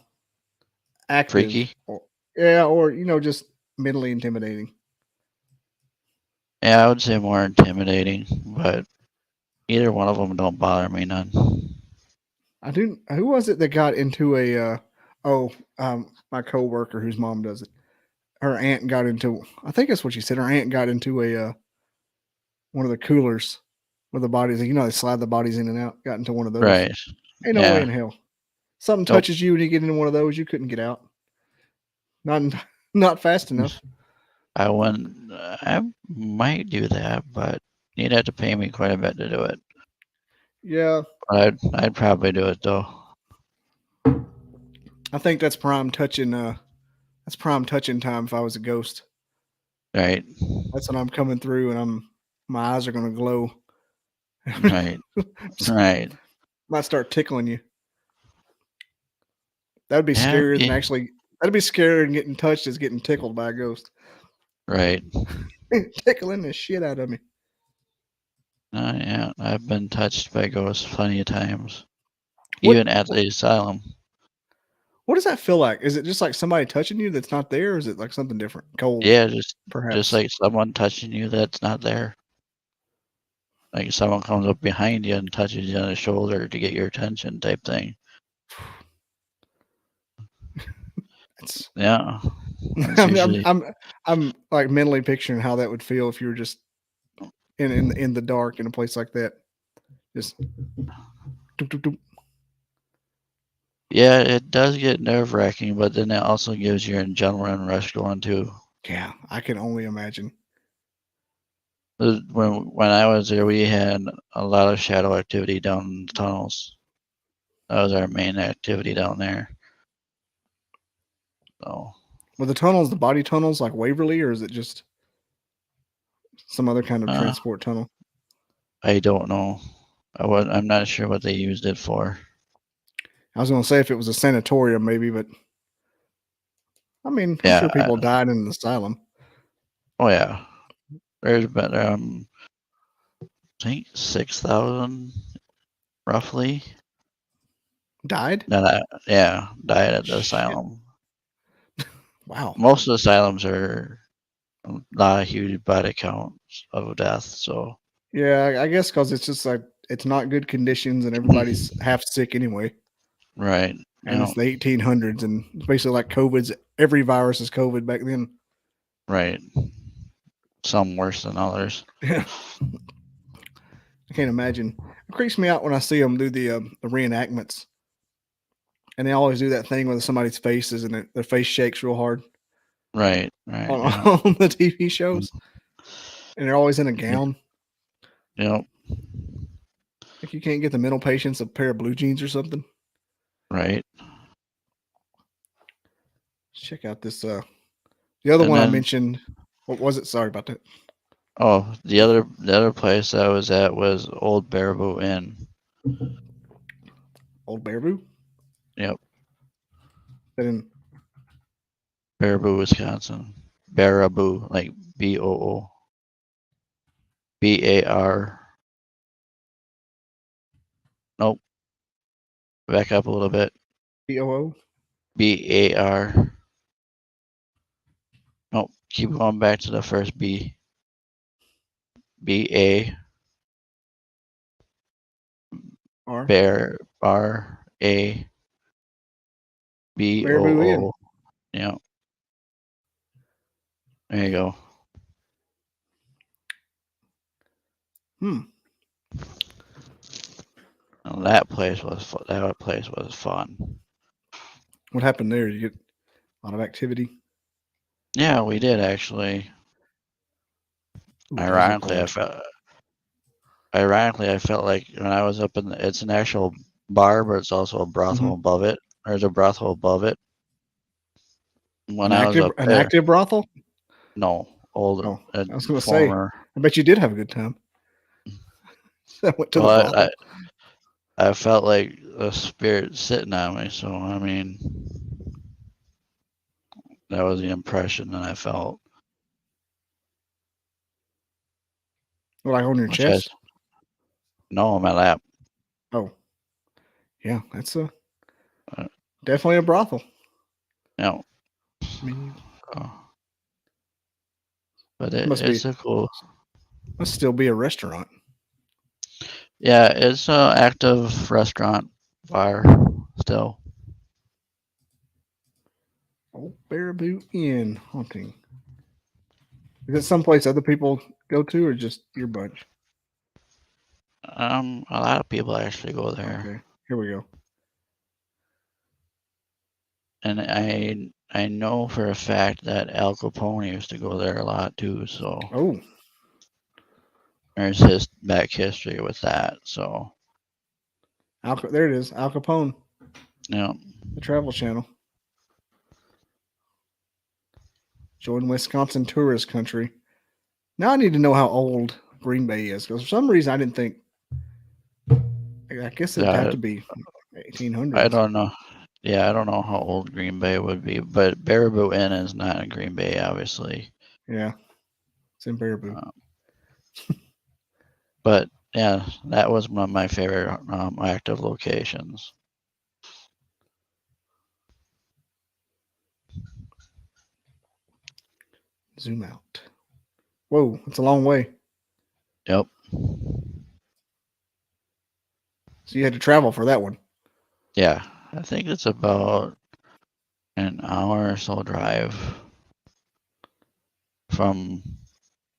active. freaky. Or, yeah, or just mentally intimidating. Yeah, I would say more intimidating, but either one of them don't bother me none. I do. Who was it that got into a? My coworker whose mom does it. Her aunt got into. I think that's what she said. Her aunt got into a one of the coolers with the bodies. They slide the bodies in and out. Got into one of those. Right. Ain't no way Yeah. in hell. Something Nope. touches you and you get into one of those, you couldn't get out. Not fast enough. I wouldn't. I might do that, but you'd have to pay me quite a bit to do it. Yeah, I'd probably do it though. I think that's prime touching. That's prime touching time. If I was a ghost, Right. that's when I'm coming through and my eyes are gonna glow. Right. Right. Might start tickling you. That'd be Yeah. scarier than Yeah. actually. That'd be scarier than getting touched as getting tickled by a ghost. Right. Tickling the shit out of me. Yeah. I've been touched by ghosts plenty of times, What- even at the asylum. What does that feel like? Is it just like somebody touching you that's not there, or is it like something different? Cold? Yeah, just perhaps. like someone touching you that's not there. Like someone comes up behind you and touches you on the shoulder to get your attention, type thing. It's, Yeah. That's usually I'm like mentally picturing how that would feel if you were just in the dark in a place like that. Just doop, doop, doop. yeah, it does get nerve wracking, but then it also gives you an adrenaline rush going too. Yeah, I can only imagine. When I was there, we had a lot of shadow activity down in the tunnels. That was our main activity down there. So Were the tunnels the body tunnels like Waverly, or is it just some other kind of transport tunnel? I don't know. I'm not sure what they used it for. I was going to say if it was a sanatorium, maybe, but I mean, I'm Yeah. sure people died in an asylum. Oh yeah. There's been I think 6,000 roughly. Died? Died at the Shit. asylum. Wow. Most of the asylums are not a huge body counts of death, so Yeah, I guess because it's just like it's not good conditions and everybody's half sick anyway. right. And it's the 1800s, and it's basically like COVID's. Every virus is COVID back then. Right. Some worse than others. Yeah, I can't imagine. It creeps me out when I see them do the reenactments, and they always do that thing with somebody's faces and their face shakes real hard Right. Right. on, Yeah. on the TV shows, and they're always in a gown. Yep. Like you can't get the mental patients a pair of blue jeans or something. Right. Check out this. The other And one I then- mentioned. What was it? Sorry about that. Oh, the other place I was at was Old Baraboo Inn. Old Baraboo. Yep. That in Baraboo, Wisconsin. Baraboo, like BOO. BAR. Nope. back up a little bit. BOO. BAR. Nope. Keep going back to the first B. BA. R. Bear. R. A. Baraboo Inn. BOO. Yeah. There you go. And that place was fun. What happened there? Did you get a lot of activity? Yeah, we did actually. Ooh, Ironically, Dizzle I felt like when I was up in it's an actual bar, but it's also a brothel above it. There's a brothel above it. When I was up an there, active brothel? no, old, Oh, I was going to former. say. I bet you did have a good time. I went to the Well, brothel. I felt like a spirit sitting on me. So I mean, that was the impression that I felt. Like on your chest? No, on my lap. Oh, yeah, that's definitely a brothel. No. I mean, but it's a cool. Must still be a restaurant. Yeah, it's an active restaurant bar still. Old Baraboo Inn haunting. Is it someplace other people go to, or just your bunch? A lot of people actually go there. Okay, here we go. And I know for a fact that Al Capone used to go there a lot too. So there's his back history with that. So there it is, Al Capone. Yeah. The Travel Channel. Join Wisconsin tourist country. Now I need to know how old Green Bay is, because for some reason I didn't think. I guess it'd have to be 1800s. I don't know. Yeah, I don't know how old Green Bay would be, but Baraboo Inn is not in Green Bay, obviously. Yeah, it's in Baraboo. But yeah, that was one of my favorite active locations. Zoom out. Whoa, it's a long way. Yep. So you had to travel for that one. Yeah, I think it's about an hour or so drive from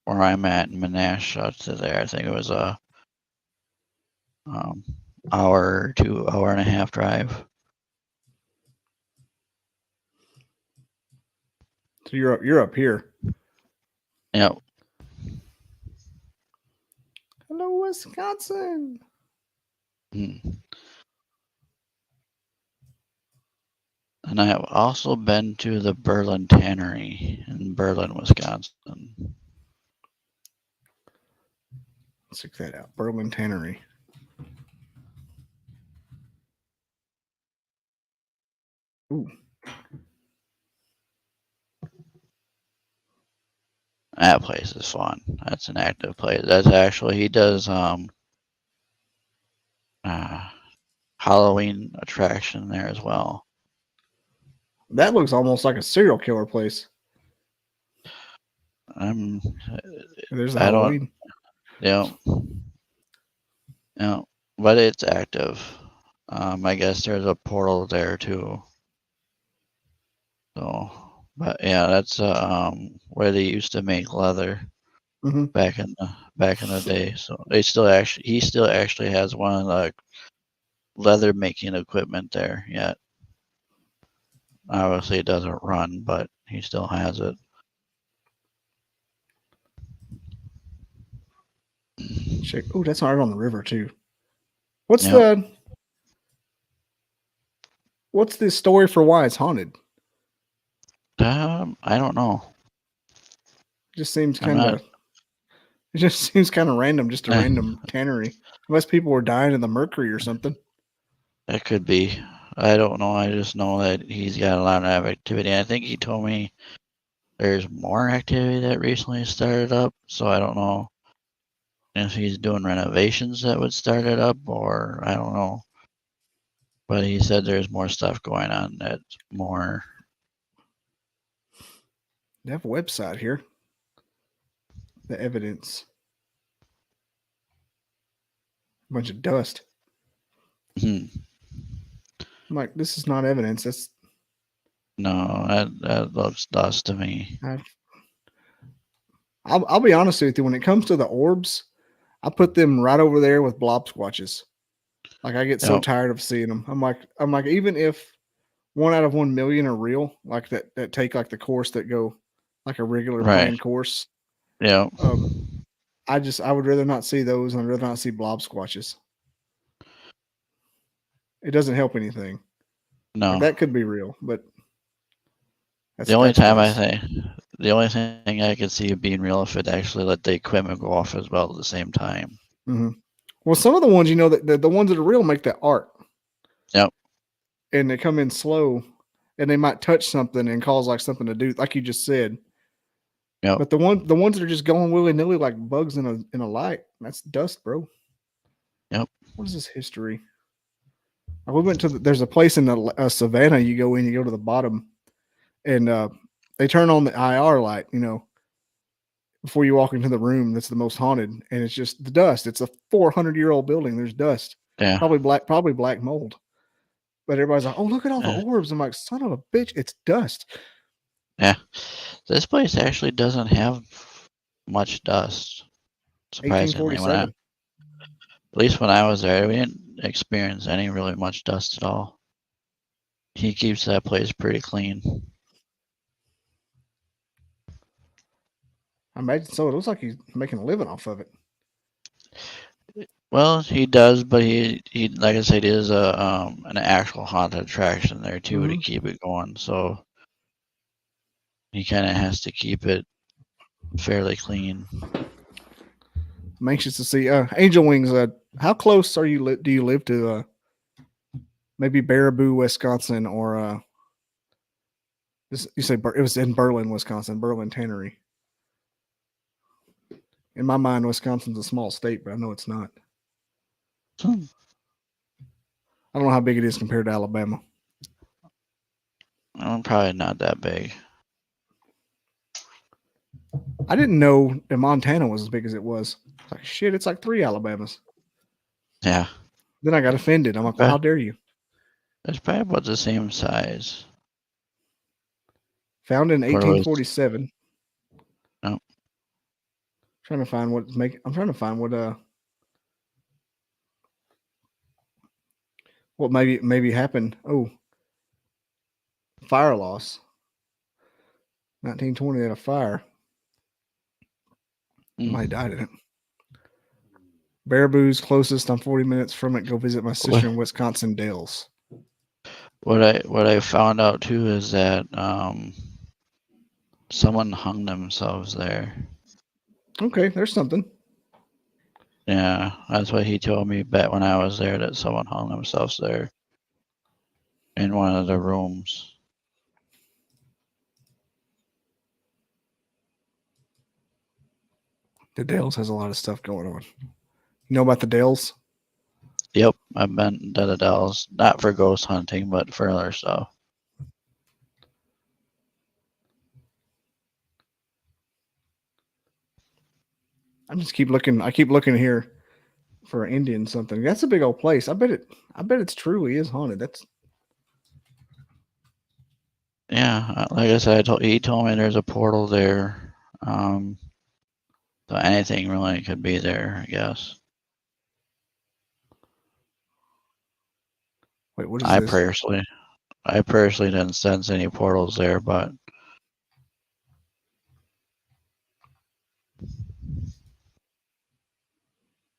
where I'm at in Menasha to there. I think it was a hour to hour and a half drive. So you're up here. Yep. Hello, Wisconsin. And I have also been to the Berlin Tannery in Berlin, Wisconsin. Let's check that out. Berlin Tannery. Ooh. That place is fun. That's an active place. That's actually he does Halloween attraction there as well. That looks almost like a serial killer place. There's Halloween. Yeah, but it's active. I guess there's a portal there too. So, but yeah, that's where they used to make leather back in the day. So he still actually has one of the leather making equipment there yet. Obviously, it doesn't run, but he still has it. Check. Oh, that's right on the river too. What's the story for why it's haunted? I don't know. It just seems kind of. It just seems kind of random, just a random tannery. Unless people were dying in the mercury or something. That could be. I don't know. I just know that he's got a lot of activity. I think he told me there's more activity that recently started up. So I don't know if he's doing renovations that would start it up, or I don't know. But he said there's more stuff going on that's more. They have a website here. The evidence. A bunch of dust. Hmm. I'm like, this is not evidence. That's No, that looks dust to me. I'll be honest with you. When it comes to the orbs, I put them right over there with blob squatches. Like I get so Yep. tired of seeing them. I'm like, even if 1 out of 1 million are real, like that take like the course that go like a regular Right. planned course. Yeah. I would rather not see those, and I'd rather not see blob squatches. It doesn't help anything. No. Like, that could be real, but The only time nice. the only thing I could see it being real if it actually let the equipment go off as well at the same time. Mm-hmm. Well, some of the ones, the ones that are real make that art. Yep. And they come in slow, and they might touch something and cause like something to do, like you just said. Yep. But the ones that are just going willy nilly like bugs in a light, that's dust, bro. Yep. What is this history? We went to there's a place in the Savannah. You go to the bottom, and they turn on the IR light. Before you walk into the room that's the most haunted, and it's just the dust. It's a 400-year-old building. There's dust. Yeah. Probably black mold. But everybody's like, "Oh, look at all the orbs." I'm like, "Son of a bitch, it's dust." Yeah. This place actually doesn't have much dust. Surprisingly, 1847. at least when I was there, we didn't experience any really much dust at all. He keeps that place pretty clean. I imagine so. It looks like he's making a living off of it. Well, he does, but he like I said, is an actual haunted attraction there too to keep it going. So he kind of has to keep it fairly clean. I'm anxious to see Angel Wings. How close are you? Do you live to maybe Baraboo, Wisconsin, or you say it was in Berlin, Wisconsin, Berlin Tannery. In my mind, Wisconsin's a small state, but I know it's not. I don't know how big it is compared to Alabama. Probably not that big. I didn't know that Montana was as big as it was. It's like, shit, it's like 3 Alabamas. Yeah. Then I got offended. I'm like, well, how dare you? It's probably about the same size. Found in 1847. No. Trying to find what maybe happened. Oh, fire loss. 1920 had a fire. Somebody died in it. Baraboo's closest. I'm 40 minutes from it. Go visit my sister in Wisconsin Dells. What I found out too is that someone hung themselves there. Okay, there's something. Yeah, that's what he told me back when I was there, that someone hung themselves there in one of the rooms. The Dells has a lot of stuff going on. You know about the Dells? Yep, I've been to the Dells, not for ghost hunting, but for other stuff. I keep looking here for an Indian something. That's a big old place. I bet it's truly is haunted. That's Yeah, like I said, he told me there's a portal there. So anything really could be there, I guess. Wait, what is this? I personally didn't sense any portals there, but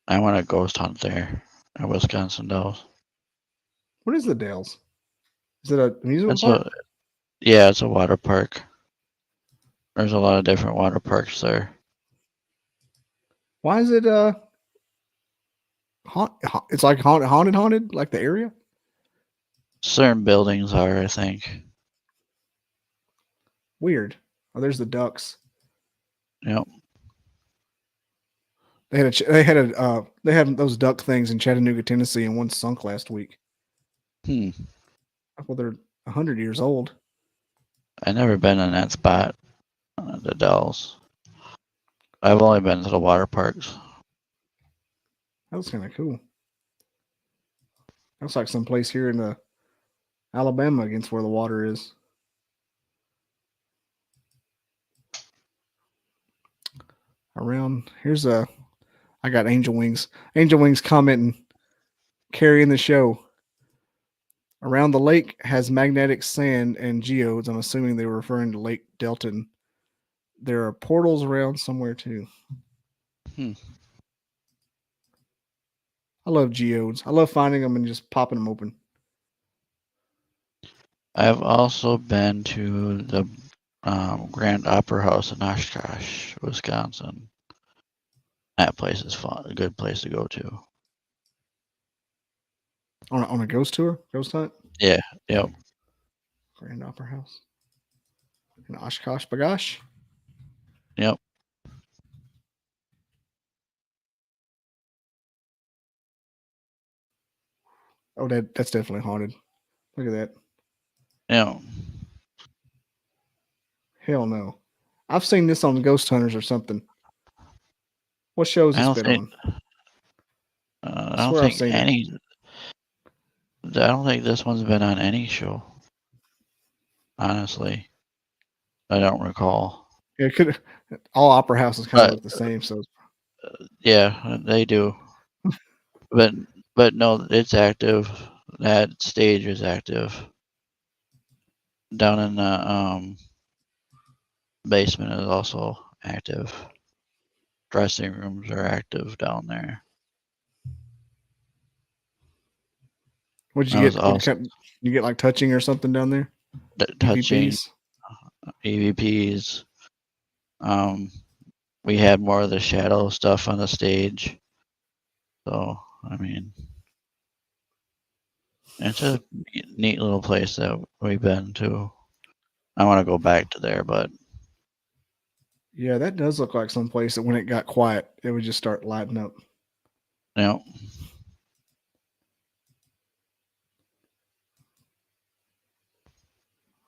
I want to ghost hunt there at Wisconsin Dells. What is the Dells? Is it a amusement park? Yeah, it's a water park. There's a lot of different water parks there. Why is it it's like haunted like the area? Certain buildings are, I think. Weird. Oh, there's the ducks. Yep. They had those duck things in Chattanooga, Tennessee, and one sunk last week. Hmm. Well, they're 100 years old. I never been in that spot, the Dells. I've only been to the water parks. That was kind of cool. That's like some place here in Alabama against where the water is. Around here's I got Angel Wings. Angel Wings commenting, carrying the show. Around the lake has magnetic sand and geodes. I'm assuming they were referring to Lake Delton. There are portals around somewhere too. Hmm. I love geodes. I love finding them and just popping them open. I've also been to the Grand Opera House in Oshkosh, Wisconsin. That place is fun. A good place to go to. On a ghost tour, ghost hunt. Yeah. Yep. Grand Opera House in Oshkosh, Bagosh. Yep. Oh, that's definitely haunted. Look at that. Yeah. Hell no. I've seen this on Ghost Hunters or something. What show has I this don't been think. on? I I don't swear I've think seen it. any. I don't think this one's been on any show. Honestly, I don't recall. Yeah, it could. All opera houses kind of But look the same. So yeah, they do. but no, it's active. That stage is active. Down in the basement is also active. Dressing rooms are active down there. what did That you was get? What also you get like touching or something down there? touching EVPs. EVPs. We had more of the shadow stuff on the stage. So I mean, it's a neat little place that we've been to. I want to go back to there, but Yeah, that does look like some place that when it got quiet, it would just start lighting up. you know,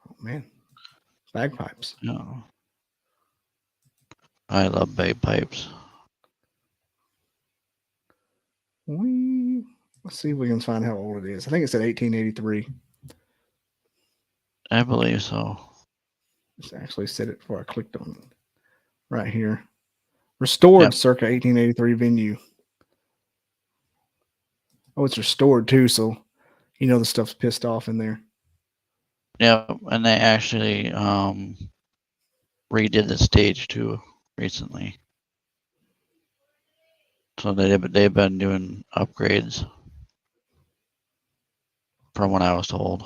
Oh man, bagpipes. you know, I love bagpipes. Let's see if we can find how old it is. I think it said 1883. I believe so. It's actually said it before I clicked on it. Right here. Restored Yep. circa 1883 venue. Oh, it's restored too, so you know the stuff's pissed off in there. Yep, and they actually redid the stage too recently. So they've been doing upgrades from what I was told.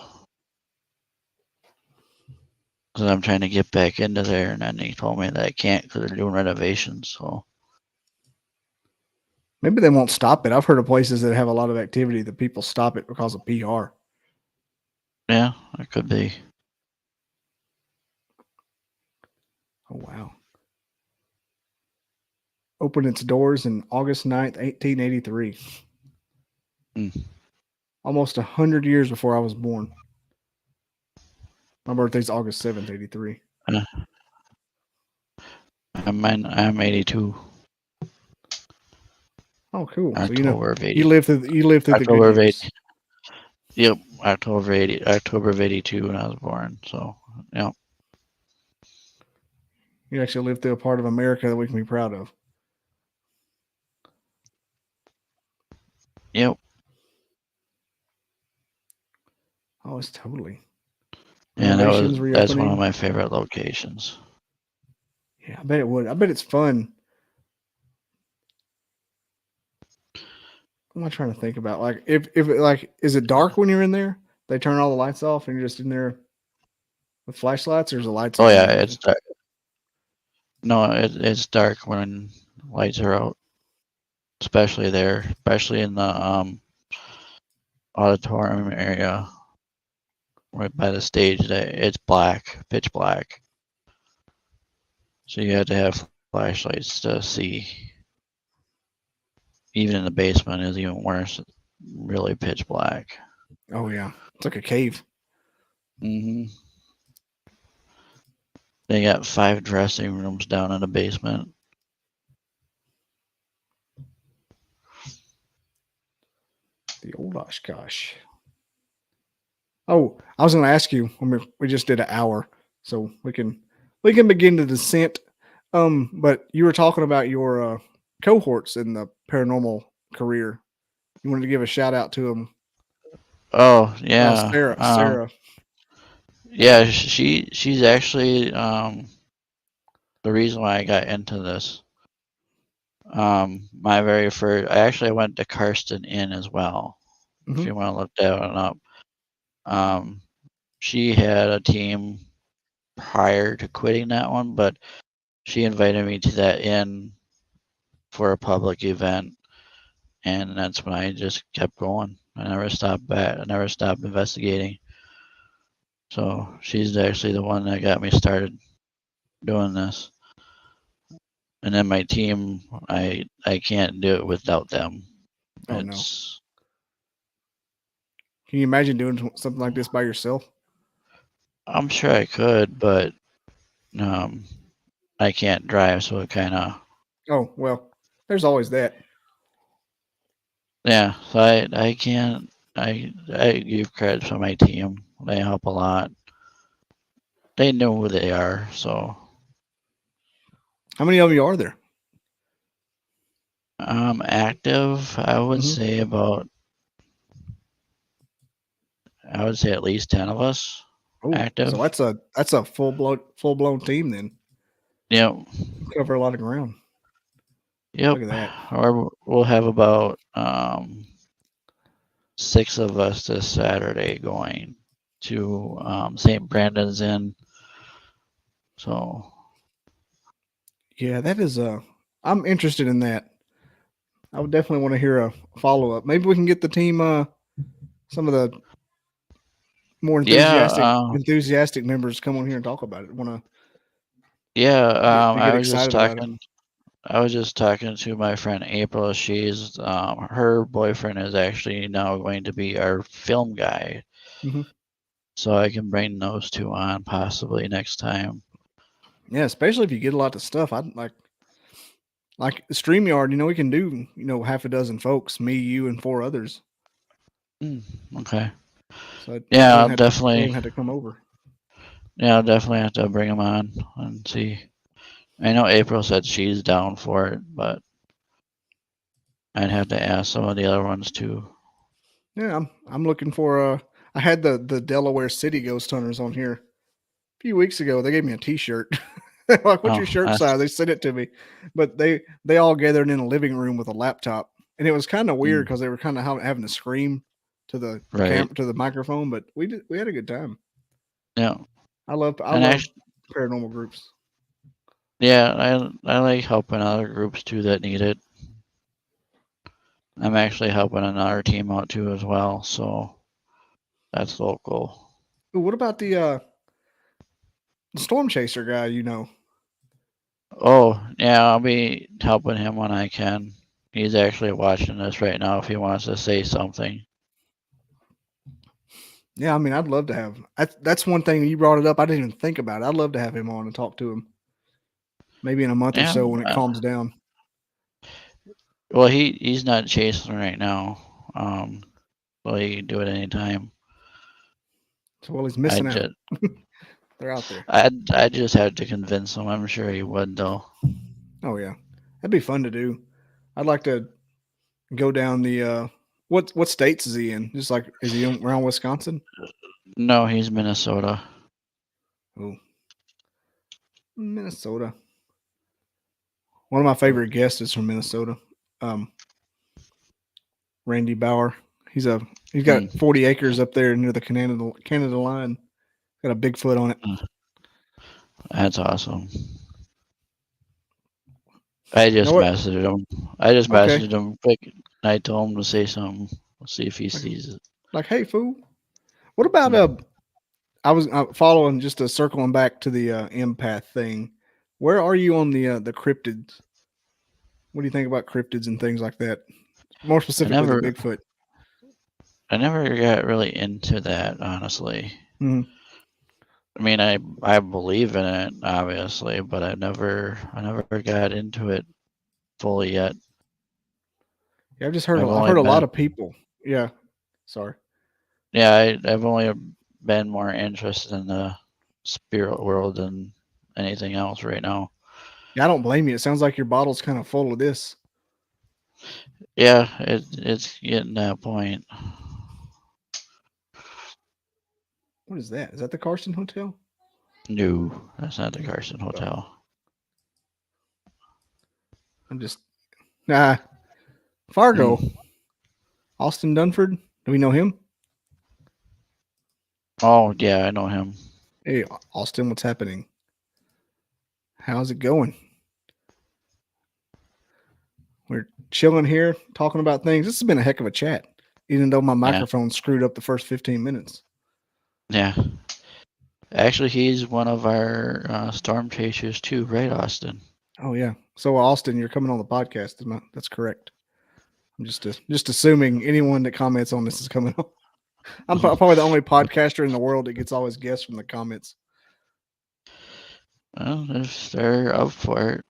Because I'm trying to get back into there, and then they told me that I can't because they're doing renovations. So Maybe they won't stop it. I've heard of places that have a lot of activity that people stop it because of PR. yeah, it could be. Oh, wow. Opened its doors in August 9th, 1883. Mm. Almost 100 years before I was born. My birthday's August 7th, 83. I'm 82. Oh, cool. So October of 80. you lived through the good October of 80. years. Yep, October of 82 when I was born. So, yep. You actually lived through a part of America that we can be proud of. Yep. Oh, it's totally. Yeah, Renovations, that's one reopening. of my favorite locations. Yeah, I bet it would. I bet it's fun. What am I trying to think about? Like, if is it dark when you're in there? They turn all the lights off and you're just in there with flashlights, or is the lights Oh on? yeah, And it's dark. No, it's dark when lights are out, especially there, especially in the auditorium area, right by the stage. It's black, pitch black. So you have to have flashlights to see. Even in the basement is even worse, really pitch black. Oh yeah, it's like a cave. Hmm. They got 5 dressing rooms down in the basement. The old Oshkosh. Oh, I was going to ask you. We just did an hour, so we can begin the descent. But you were talking about your cohorts in the paranormal career. You wanted to give a shout out to them. Oh yeah, Sarah. yeah. She's actually the reason why I got into this. My very first, I actually went to Karsten Inn as well. If Mm-hmm. you want to look that one up. Um, she had a team prior to quitting that one, but she invited me to that inn for a public event, and that's when I just kept going. I never stopped back. I never stopped investigating. So she's actually the one that got me started doing this. And then my team, I can't do it without them. Oh no! It's Can you imagine doing something like this by yourself? I'm sure I could, but um, I can't drive, so it kind of Oh well, there's always that. yeah. So I can't. I give credit to my team. They help a lot. They know who they are, so How many of you are there? active. I would Mm-hmm. say at least 10 of us Oh, so active. that's a full blown team then. Yep. Cover a lot of ground. Yep. Look at that. Or we'll have about 6 of us this Saturday going to St. Brandon's Inn. So Yeah, that is I'm interested in that. I would definitely want to hear a follow up. Maybe we can get the team some of the more yeah, enthusiastic members come on here and talk about it. Want yeah. to get excited about it. I was just talking to my friend April. She's her boyfriend is actually now going to be our film guy, Hmm. so I can bring those two on possibly next time. Yeah, especially if you get a lot of stuff. I'd like StreamYard. We can do half a dozen folks, me, you, and 4 others. Mm, okay. So they Yeah, don't I'll have to definitely. come over. Yeah, I'll definitely have to bring them on and see. I know April said she's down for it, but I'd have to ask some of the other ones too. Yeah, I'm looking for. I had the Delaware City Ghost Hunters on here a few weeks ago. They gave me a T-shirt. Like, what's your Oh, shirt that's size? They sent it to me, but they all gathered in a living room with a laptop, and it was kind of weird because they were kind of having to scream to the right. to the microphone. But we had a good time. Yeah, I and love actually, paranormal groups. yeah, I like helping other groups too that need it. I'm actually helping another team out too as well, so that's local. Ooh, what about the storm chaser guy? Oh, yeah, I'll be helping him when I can. He's actually watching this right now if he wants to say something. Yeah, I mean, I'd love to have. That's one thing you brought it up. I didn't even think about it. I'd love to have him on and talk to him. Maybe in a month or Yeah, so when it calms down. well, he's not chasing right now. Well, he can do it anytime. So well, he's I missing out. just, They're out there. I just had to convince him. I'm sure he would though. Oh yeah, that'd be fun to do. I'd like to go down the. What states is he in? Just like is he around Wisconsin? No, he's Minnesota. Oh, Minnesota. One of my favorite guests is from Minnesota. Um, Randy Bauer. He's got Mm, 40 acres up there near the Canada line. Got a Bigfoot on it. that's awesome. I You know just what? messaged him. I just Okay. messaged him quick. And I told him to say something. We'll see if he Like, sees it. hey fool. What about Mm. I was following just circling back to the empath thing. Where are you on the cryptids? What do you think about cryptids and things like that? More I specifically, the never, Bigfoot. I never got really into that, honestly. Mhm. I mean, I believe in it, obviously, but I never got into it fully yet. Yeah, I've just heard. I've I've only heard a lot been, of people. Yeah. Sorry. yeah, I've only been more interested in the spirit world than anything else right now. Yeah, I don't blame you. It sounds like your bottle's kind of full of this. Yeah, it's getting that point. What is that? Is that the Carson Hotel? No, that's not the Oh, Carson Hotel. I'm just Fargo. Mm. Austin Dunford. Do we know him? Oh yeah, I know him. Hey, Austin, what's happening? How's it going? We're chilling here, talking about things. This has been a heck of a chat, even though my microphone screwed up the first 15 minutes. Yeah. Actually, he's one of our storm chasers too, right, Austin? Oh yeah. So Austin, you're coming on the podcast. That's correct. I'm just assuming anyone that comments on this is coming on. I'm probably the only podcaster in the world that gets all his guests from the comments. Well, if they're up for it.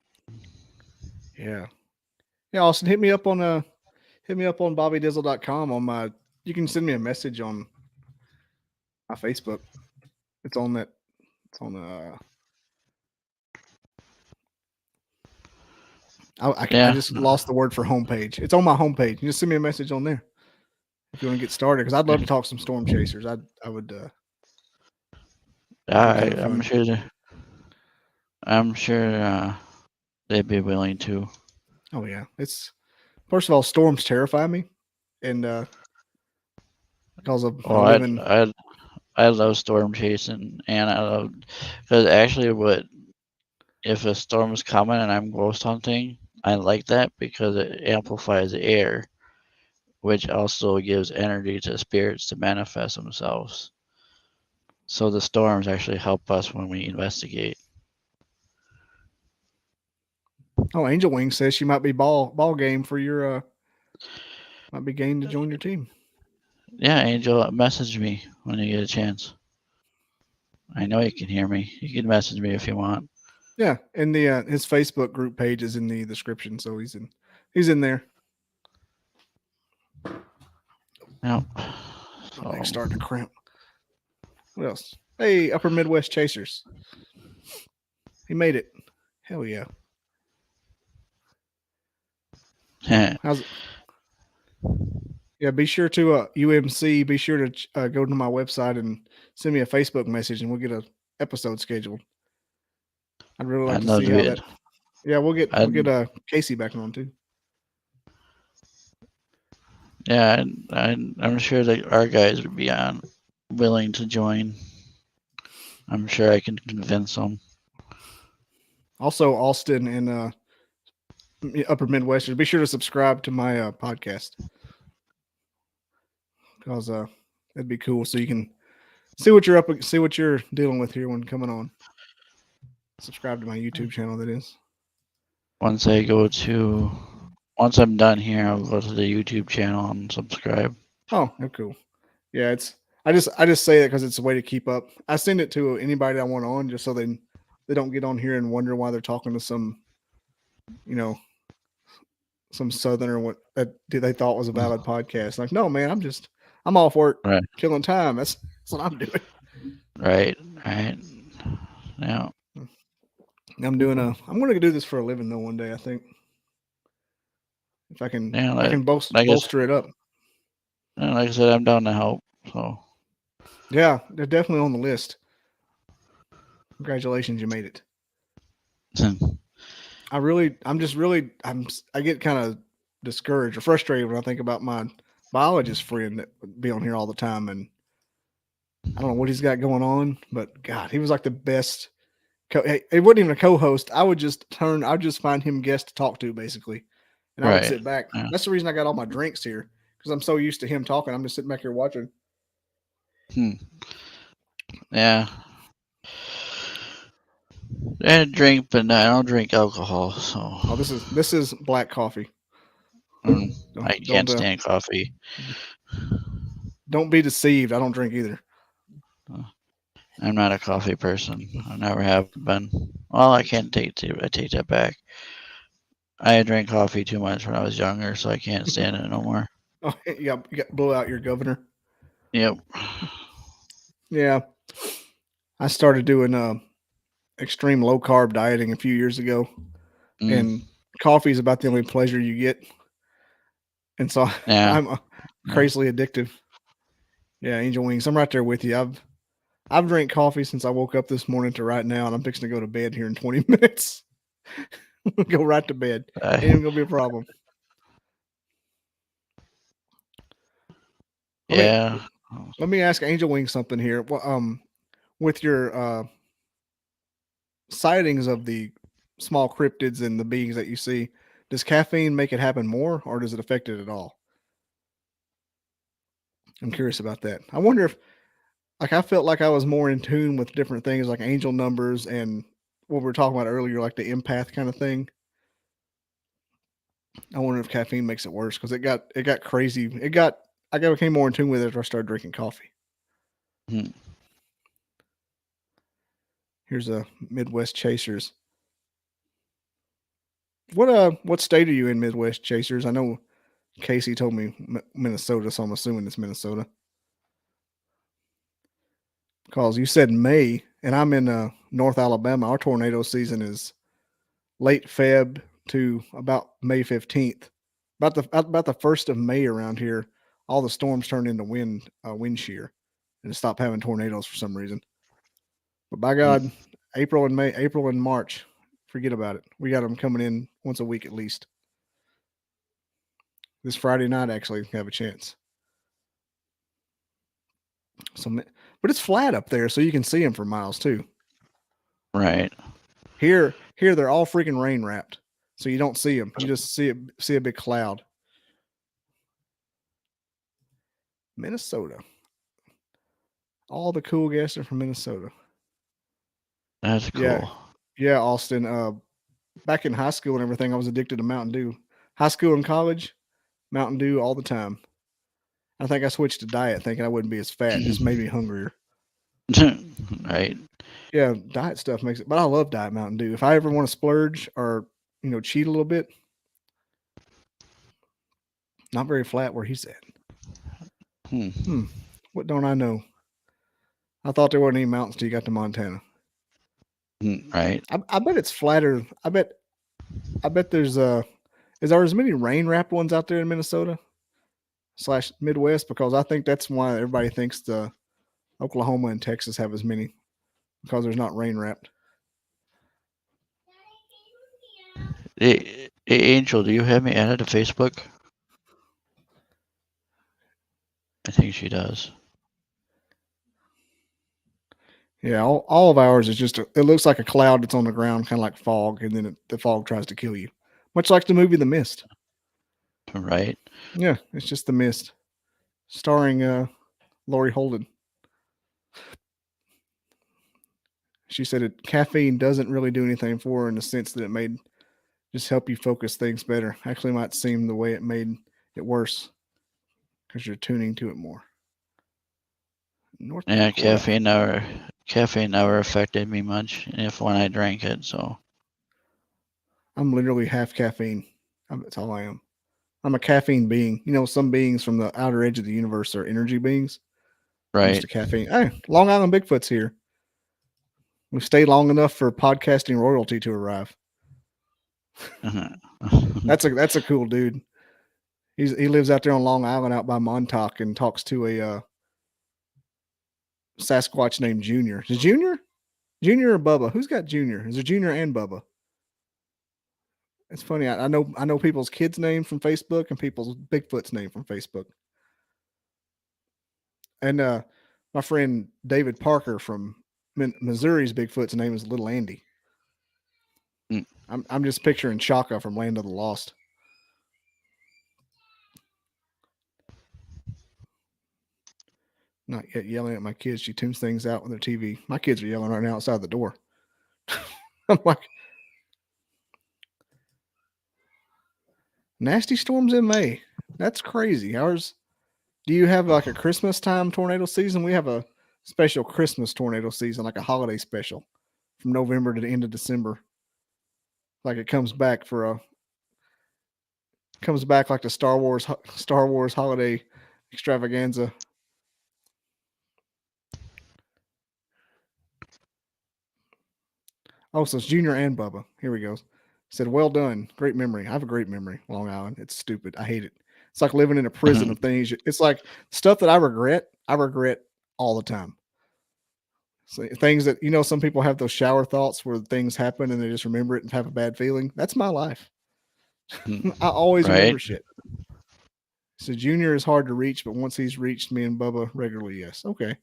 Yeah. Yeah, Austin, hit me up on bobbydizzle.com on my. You can send me a message on my Facebook. It's on that. It's on I just lost the word for homepage. It's on my homepage. You just send me a message on there if you want to get started, because I'd love to talk some storm chasers. I would. I'm sure. I'm sure they'd be willing to. Oh yeah, it's first of all, storms terrify me, and because of I love storm chasing, and I love because actually, if a storm's coming and I'm ghost hunting, I like that because it amplifies the air, which also gives energy to spirits to manifest themselves. So the storms actually help us when we investigate. Oh, Angel Wing says she might be ball game for your might be game to join your team. Yeah, Angel, message me when you get a chance. I know you can hear me. You can message me if you want. Yeah, and the his Facebook group page is in the description, so he's in there. Yep. My leg's starting to cramp. What else? Hey, Upper Midwest Chasers. He made it. Hell yeah. How's it? Yeah, be sure to UMC. Be sure to go to my website and send me a Facebook message, and we'll get a episode scheduled. I'd really like to see how that. Yeah, we'll get Casey back on too. Yeah, I'm sure that our guys would be willing to join. I'm sure I can convince them. Also, Austin and Upper Midwestern, be sure to subscribe to my podcast, because that'd be cool. So you can see what you're dealing with here when coming on. Subscribe to my YouTube channel. That is. Once I'm done here, I'll go to the YouTube channel and subscribe. Oh, cool. Yeah, I just say that because it's a way to keep up. I send it to anybody I want on, just so they don't get on here and wonder why they're talking to some, some Southerner what that they thought was a valid podcast. Like, no, man, I'm off work, right, killing time. That's what I'm doing. Right. Yeah. I'm going to do this for a living though one day. I think if I can, I can bolster it up. Like I said, I'm down to help. So yeah, they're definitely on the list. Congratulations, you made it. I get kind of discouraged or frustrated when I think about my biologist friend that would be on here all the time, and I don't know what he's got going on, but God, he was like the best. He wasn't even a co-host. I'd just find him guest to talk to basically, and I would sit back. Yeah. That's the reason I got all my drinks here, because I'm so used to him talking. I'm just sitting back here watching. Yeah. I drink, but I don't drink alcohol. So this is black coffee. I can't stand coffee. Don't be deceived. I don't drink either. I'm not a coffee person. I never have been. Well, I can't take I take that back. I drank coffee too much when I was younger, so I can't stand it no more. Oh, you got blow out your governor. Yep. Yeah, I started doing extreme low carb dieting a few years ago, Mm, and coffee is about the only pleasure you get, and so yeah. I'm crazily addictive. Yeah, angel wings. I'm right there with you. I've drank coffee since I woke up this morning to right now, and I'm fixing to go to bed here in 20 minutes. Go right to bed. Ain't even gonna be a problem. Let me Yeah. let me ask Angel Wing something here. Well, with your sightings of the small cryptids and the beings that you see, does caffeine make it happen more, or does it affect it at all? I'm curious about that. I wonder if, like, I felt like I was more in tune with different things like angel numbers and what we were talking about earlier, like the empath kind of thing. I wonder if caffeine makes it worse because it got crazy. I became more in tune with it after I started drinking coffee. Mm. Here's a Midwest Chasers. What state are you in, Midwest Chasers? I know Casey told me Minnesota, so I'm assuming it's Minnesota. Because you said May, and I'm in North Alabama. Our tornado season is late Feb to about May 15th. About the 1st of May around here, all the storms turned into wind shear, and stopped having tornadoes for some reason. But by God, April and March, forget about it. We got them coming in once a week at least. This Friday night, actually, have a chance. So, but it's flat up there, so you can see them for miles too. Right. Here, they're all freaking rain wrapped, so you don't see them. You just see a big cloud. Minnesota. All the cool guests are from Minnesota. That's cool. Yeah, Austin. Back in high school and everything, I was addicted to Mountain Dew. High school and college, Mountain Dew all the time. I think I switched to diet thinking I wouldn't be as fat. It just made me hungrier. Right. Yeah, diet stuff makes it. But I love Diet Mountain Dew. If I ever want to splurge or cheat a little bit, not very flat where he's at. What don't I know? I thought there weren't any mountains till you got to Montana. Right. I bet it's flatter. I bet there's is there as many rain wrapped ones out there in Minnesota / Midwest? Because I think that's why everybody thinks the Oklahoma and Texas have as many, because there's not rain wrapped. Hey, Angel, do you have me added to Facebook? I think she does. Yeah, all of ours is just it looks like a cloud that's on the ground, kind of like fog, and then the fog tries to kill you, much like the movie The Mist. Right. Yeah, it's just The Mist, starring Laurie Holden. She said caffeine doesn't really do anything for her in the sense that it made just help you focus things better. Actually, might seem the way it made it worse because you're tuning to it more. North Yeah, Dakota. caffeine never affected me much if when I drank it, so I'm literally half caffeine. That's all I am. I'm a caffeine being. Some beings from the outer edge of the universe are energy beings. I'm just right. a caffeine. Hey, Long Island Bigfoot's here. We've stayed long enough for podcasting royalty to arrive. That's a cool dude. He lives out there on Long Island, out by Montauk, and talks to a Sasquatch named Junior. Is it Junior? Junior or Bubba? Who's got Junior? Is it Junior and Bubba? It's funny. I know people's kids' names from Facebook and people's Bigfoot's name from Facebook. And my friend David Parker from Missouri's Bigfoot's name is Little Andy. Mm. I'm just picturing Shaka from Land of the Lost. Not yet yelling at my kids. She tunes things out on their TV. My kids are yelling right now outside the door. I'm like, nasty storms in May. That's crazy. Ours Do you have like a Christmas time tornado season? We have a special Christmas tornado season, like a holiday special from November to the end of December. Like it comes back like the Star Wars holiday extravaganza. Oh, so it's Junior and Bubba. Here we go. Said, well done. Great memory. I have a great memory, Long Island. It's stupid. I hate it. It's like living in a prison of things. It's like stuff that I regret all the time. So things that, some people have those shower thoughts where things happen and they just remember it and have a bad feeling. That's my life. I always Right? remember shit. So Junior is hard to reach, but once he's reached me and Bubba regularly, yes. Okay.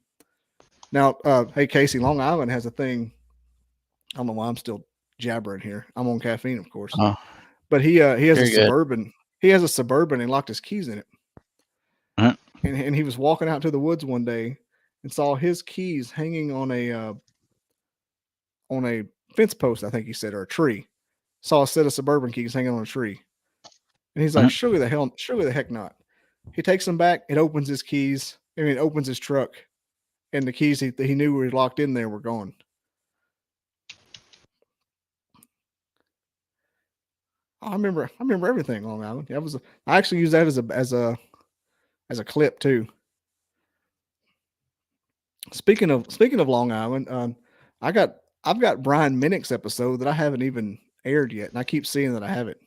Now, hey, Casey, Long Island has a thing. I don't know why I'm still jabbering here. I'm on caffeine, of course. Oh, But he has you're a good. Suburban. He has a Suburban and locked his keys in it. Uh-huh. And he was walking out to the woods one day and saw his keys hanging on a fence post, I think he said, or a tree. Saw a set of Suburban keys hanging on a tree. And he's like, Uh-huh. surely the heck not. He takes them back. It opens his keys. It opens his truck. And the keys he knew were locked in there were gone. I remember everything, Long Island. I actually use that as a clip too. Speaking of Long Island, I've got Brian Minnick's episode that I haven't even aired yet, and I keep seeing that I have it.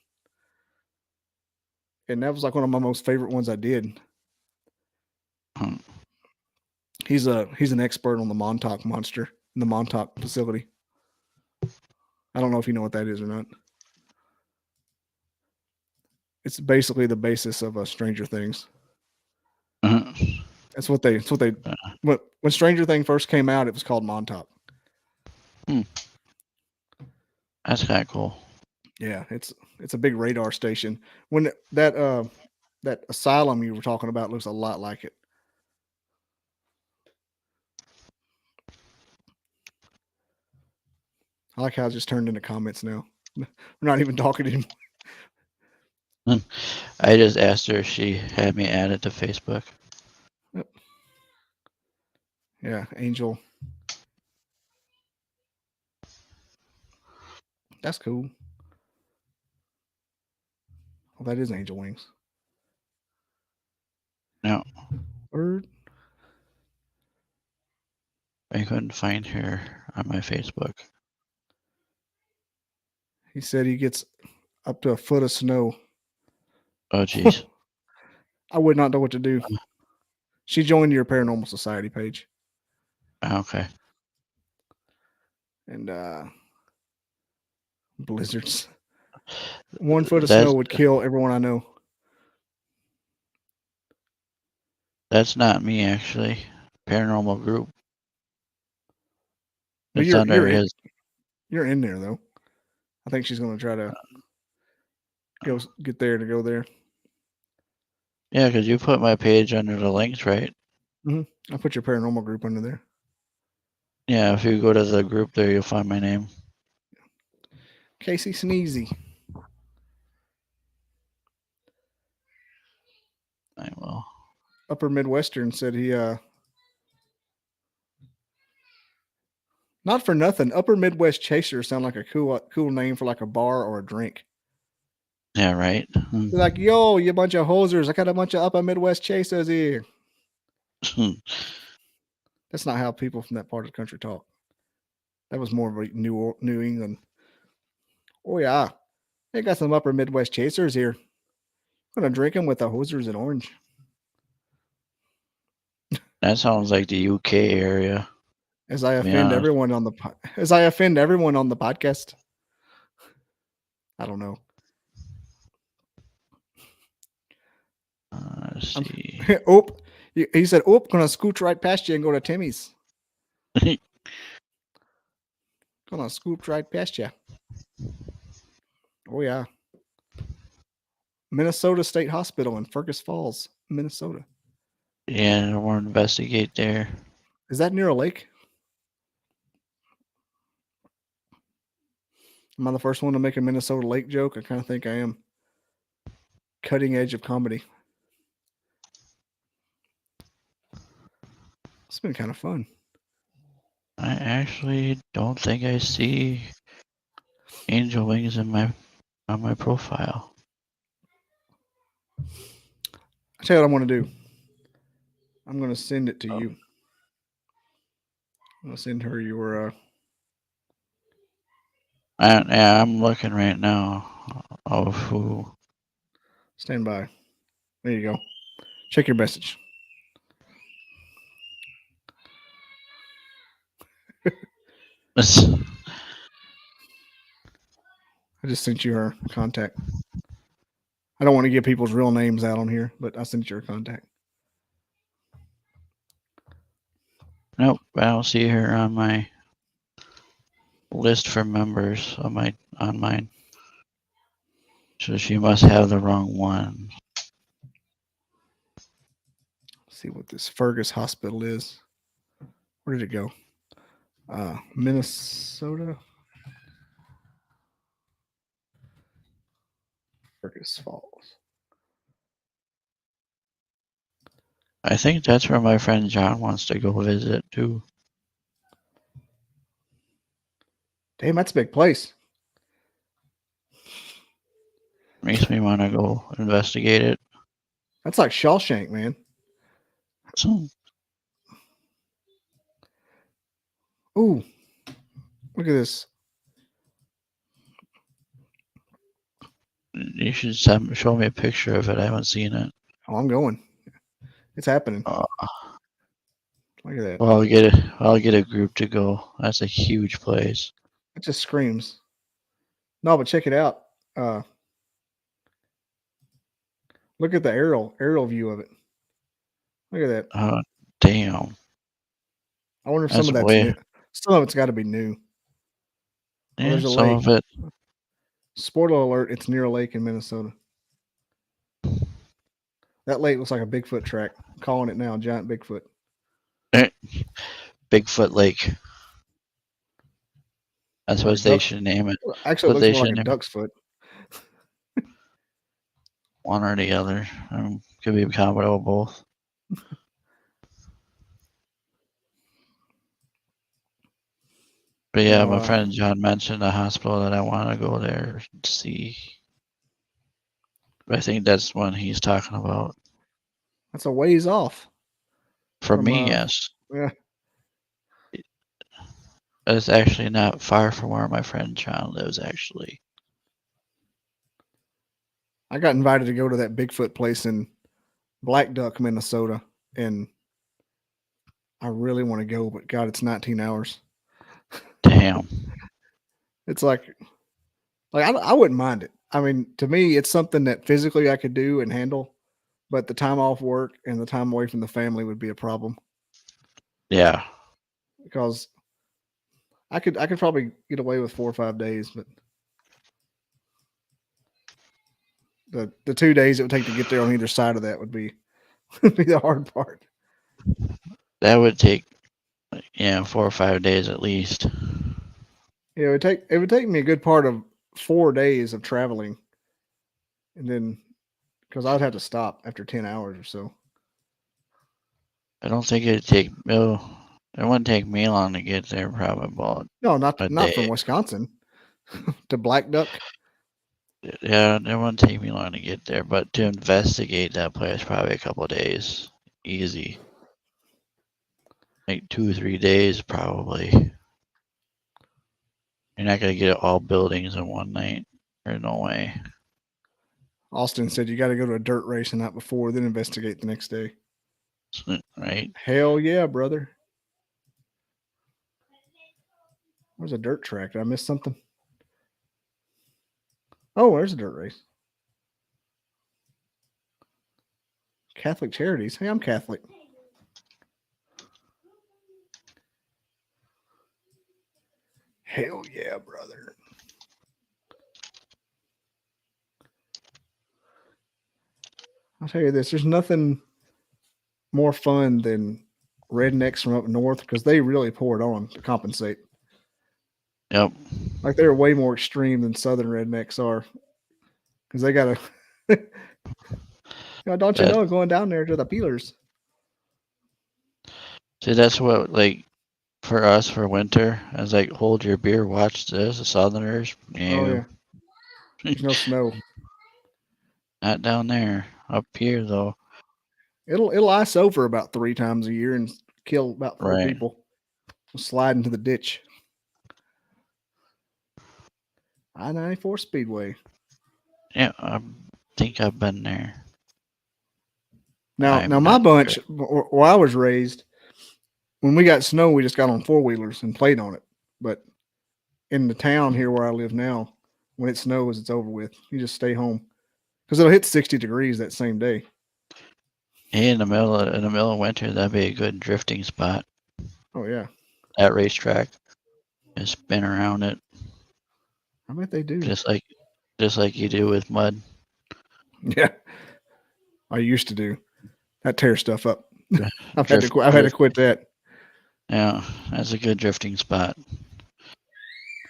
And that was like one of my most favorite ones I did. Hmm. He's an expert on the Montauk monster in the Montauk facility. I don't know if you know what that is or not. It's basically the basis of Stranger Things. Uh-huh. That's what they when Stranger Thing first came out, it was called Montauk. That's kind of cool. Yeah, it's a big radar station. When that asylum you were talking about looks a lot like it. I like how it just turned into comments now. We're not even talking anymore. I just asked her if she had me added to Facebook. Yeah, Angel. That's cool. Well, that is Angel Wings. No, Bird. I couldn't find her on my Facebook. He said he gets up to a foot of snow. Oh, jeez. I would not know what to do. She joined your Paranormal Society page. Okay. And blizzards. 1 foot of snow would kill everyone I know. That's not me, actually. Paranormal group. But It's under his. You're in there though. I think she's going to try to get there to go there. Yeah, because you put my page under the links, right? Mm-hmm. I put your Paranormal group under there. Yeah, if you go to the group there, you'll find my name. Casey Schnese. I will. Upper Midwestern said he not for nothing. Upper Midwest Chaser sound like a cool name for like a bar or a drink. Yeah, right. They're like, yo, you bunch of hosers. I got a bunch of Upper Midwest Chasers here. That's not how people from that part of the country talk. That was more of a New England. Oh yeah, they got some Upper Midwest Chasers here. I'm gonna drink them with the hosers and orange. That sounds like the UK area. As I offend everyone on the podcast. I don't know. Let's see. He said, gonna scooch right past you and go to Timmy's. Gonna scoop right past you. Oh yeah. Minnesota State Hospital in Fergus Falls, Minnesota. Yeah, we'll investigate there. Is that near a lake? Am I the first one to make a Minnesota lake joke? I kind of think I am. Cutting edge of comedy. It's been kind of fun. I actually don't think I see angel wings on my profile. I tell you what I'm going to do. I'm going to send it to you. I'm going to send her your. Yeah, I'm looking right now of who. Stand by. There you go. Check your message. I just sent you her contact. I don't want to give people's real names out on here, but I sent you her contact. Nope, I don't see her on my list for members on mine. So she must have the wrong one. Let's see what this Fergus Hospital is. Where did it go? Minnesota. Fergus Falls. I think that's where my friend John wants to go visit too. Damn, that's a big place. Makes me want to go investigate it. That's like Shawshank, man. So, Ooh, look at this. you should show me a picture of it. I haven't seen it. Oh, I'm going. It's happening. Look at that. Well, I'll get a group to go. That's a huge place. It just screams. No, but check it out. Look at the aerial view of it. Look at that. Oh, damn. I wonder if That's some of that's way. new. Some of it's got to be new. Yeah, there's a some lake. of it. Spoiler alert, it's near a lake in Minnesota. That lake looks like a Bigfoot track. I'm calling it now, giant Bigfoot. Bigfoot Lake. That's what they should name it. Actually, it But looks more like a duck's foot. One or the other. Could be a combo of both. But yeah, my friend John mentioned a hospital that I want to go there to see. I think that's one he's talking about. That's a ways off. For me, yes. Yeah. It's actually not far from where my friend John lives, actually. I got invited to go to that Bigfoot place in Black Duck, Minnesota, and I really want to go, but God, it's 19 hours. Damn. It's like I wouldn't mind it. I mean, to me, it's something that physically I could do and handle, but the time off work and the time away from the family would be a problem. Yeah. Because I could probably get away with 4 or 5 days, but the 2 days it would take to get there on either side of that would be the hard part. That would take 4 or 5 days at least. Yeah, it would take me a good part of 4 days of traveling, and then because I'd have to stop after 10 hours or so. I don't think it'd take. It wouldn't take me long to get there. Probably about not from Wisconsin to Black Duck. Yeah, it wouldn't take me long to get there, but to investigate that place, probably a couple of days, easy. Like 2 or 3 days, probably. You're not gonna get all buildings in one night. There's no way. Austin said you got to go to a dirt race the night before, then investigate the next day. Right? Hell yeah, brother. Where's a dirt track? Did I miss something? Oh, there's a dirt race. Catholic Charities. Hey, I'm Catholic. Hell yeah, brother. I'll tell you this, there's nothing more fun than rednecks from up north because they really pour it on to compensate. Yep. Like they're way more extreme than southern rednecks are because they got to. Don't you know going down there to the peelers? See, that's what like for us for winter. I was like, hold your beer, watch this. The Southerners, Oh no, yeah. There's no snow. not down there. Up here though, It'll ice over about 3 times a year and kill about 4 right? people. Slide into the ditch. I-94 Speedway. Yeah, I think I've been there. Now I'm my not bunch, sure. where I was raised, when we got snow, we just got on 4-wheelers and played on it. But in the town here where I live now, when it snows, it's over with. You just stay home because it'll hit 60 degrees that same day. Hey, in the middle of winter, that'd be a good drifting spot. Oh yeah, That racetrack, just spin around it, I bet they do. just like you do with mud. Yeah, I used to do. That tears stuff up. I've Drift, had to quit that. Yeah, that's a good drifting spot.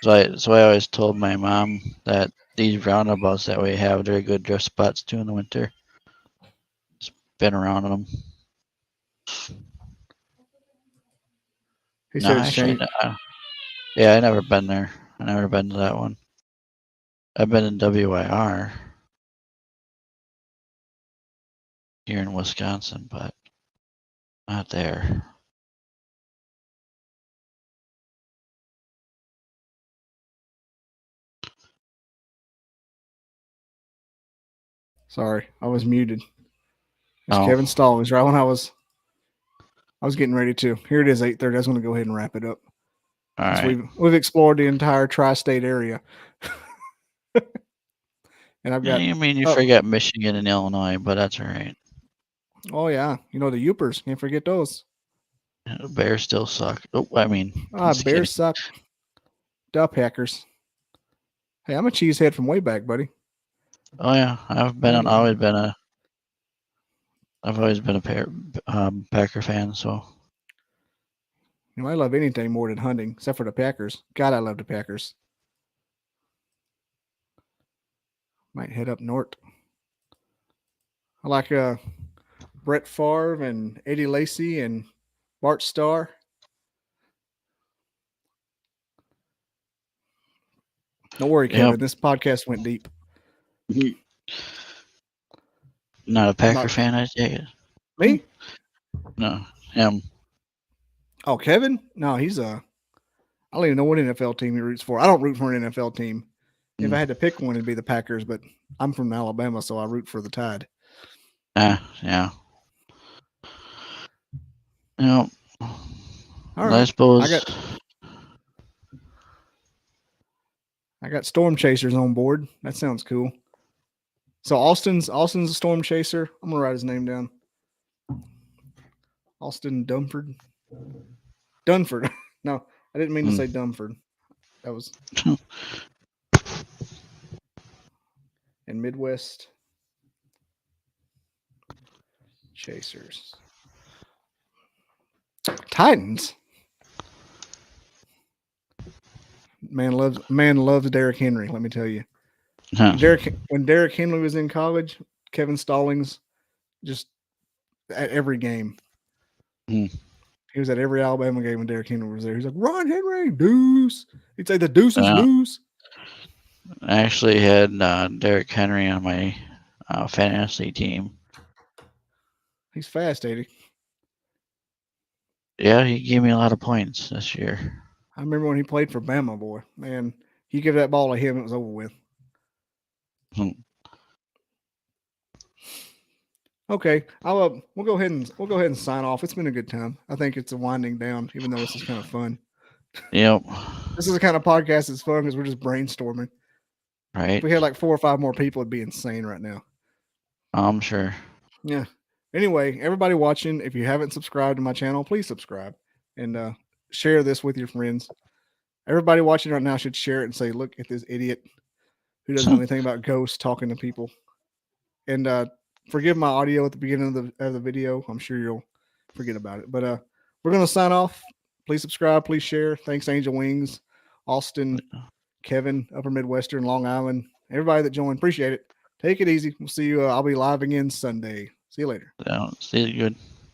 So I always told my mom that these roundabouts that we have, they're good drift spots too in the winter. Spin around them. He No, said it's actually, changed. no. Yeah, I never been there. I never been to that one. I've been in WIR here in Wisconsin, but not there. Sorry, I was muted. It's Oh, Kevin Stallings. Right when I was getting ready to. Here it is, 8:30. I was going to go ahead and wrap it up all since right. we've explored the entire tri-state area, and I've Yeah, got. you mean you Oh, forget Michigan and Illinois, but that's all right. oh yeah, the Yoopers. Can't forget those. The Bears still suck. Oh, I mean, just kidding. Bears suck. Duh Packers. Hey, I'm a cheesehead from way back, buddy. Oh yeah, I've always been a Packer fan. So I love anything more than hunting, except for the Packers. God, I love the Packers. Might head up north. I like Brett Favre and Eddie Lacy and Bart Starr. Don't worry, yep, Kevin. This podcast went deep. not a Packer About fan. I take it. me? No, him. Oh, Kevin? No, he's I don't even know what NFL team he roots for. I don't root for an NFL team. If I had to pick one, it'd be the Packers, but I'm from Alabama, so I root for the Tide. Yeah. Yep. All right. I suppose. I got storm chasers on board. That sounds cool. So Austin's a storm chaser. I'm gonna write his name down. Austin Dunford. No, I didn't mean to say Dunford. That was in Midwest Chasers. Titans. Man loves Derrick Henry. Let me tell you. When Derrick Henry was in college, Kevin Stallings just at every game. He was at every Alabama game when Derrick Henry was there. He's like, Ron Henry, deuce. He'd say the deuce is loose. I actually had Derrick Henry on my fantasy team. He's fast, ain't he? Yeah, he gave me a lot of points this year. I remember when he played for Bama, boy. Man, you give that ball to him, it was over with. Okay, we'll go ahead and sign off. It's been a good time. I think it's a winding down, even though this is kind of fun. Yep. This is the kind of podcast that's fun because we're just brainstorming. Right. If we had like 4 or 5 more people, it'd be insane right now. I'm sure. Yeah. Anyway, everybody watching, if you haven't subscribed to my channel, please subscribe and share this with your friends. Everybody watching right now should share it and say, "Look at this idiot who doesn't know anything about ghosts talking to people." And forgive my audio at the beginning of the video. I'm sure you'll forget about it. But we're gonna sign off. Please subscribe. Please share. Thanks, Angel Wings, Austin, Kevin, Upper Midwestern, Long Island, everybody that joined. Appreciate it. Take it easy. We'll see you. I'll be live again Sunday. See you later. See you good.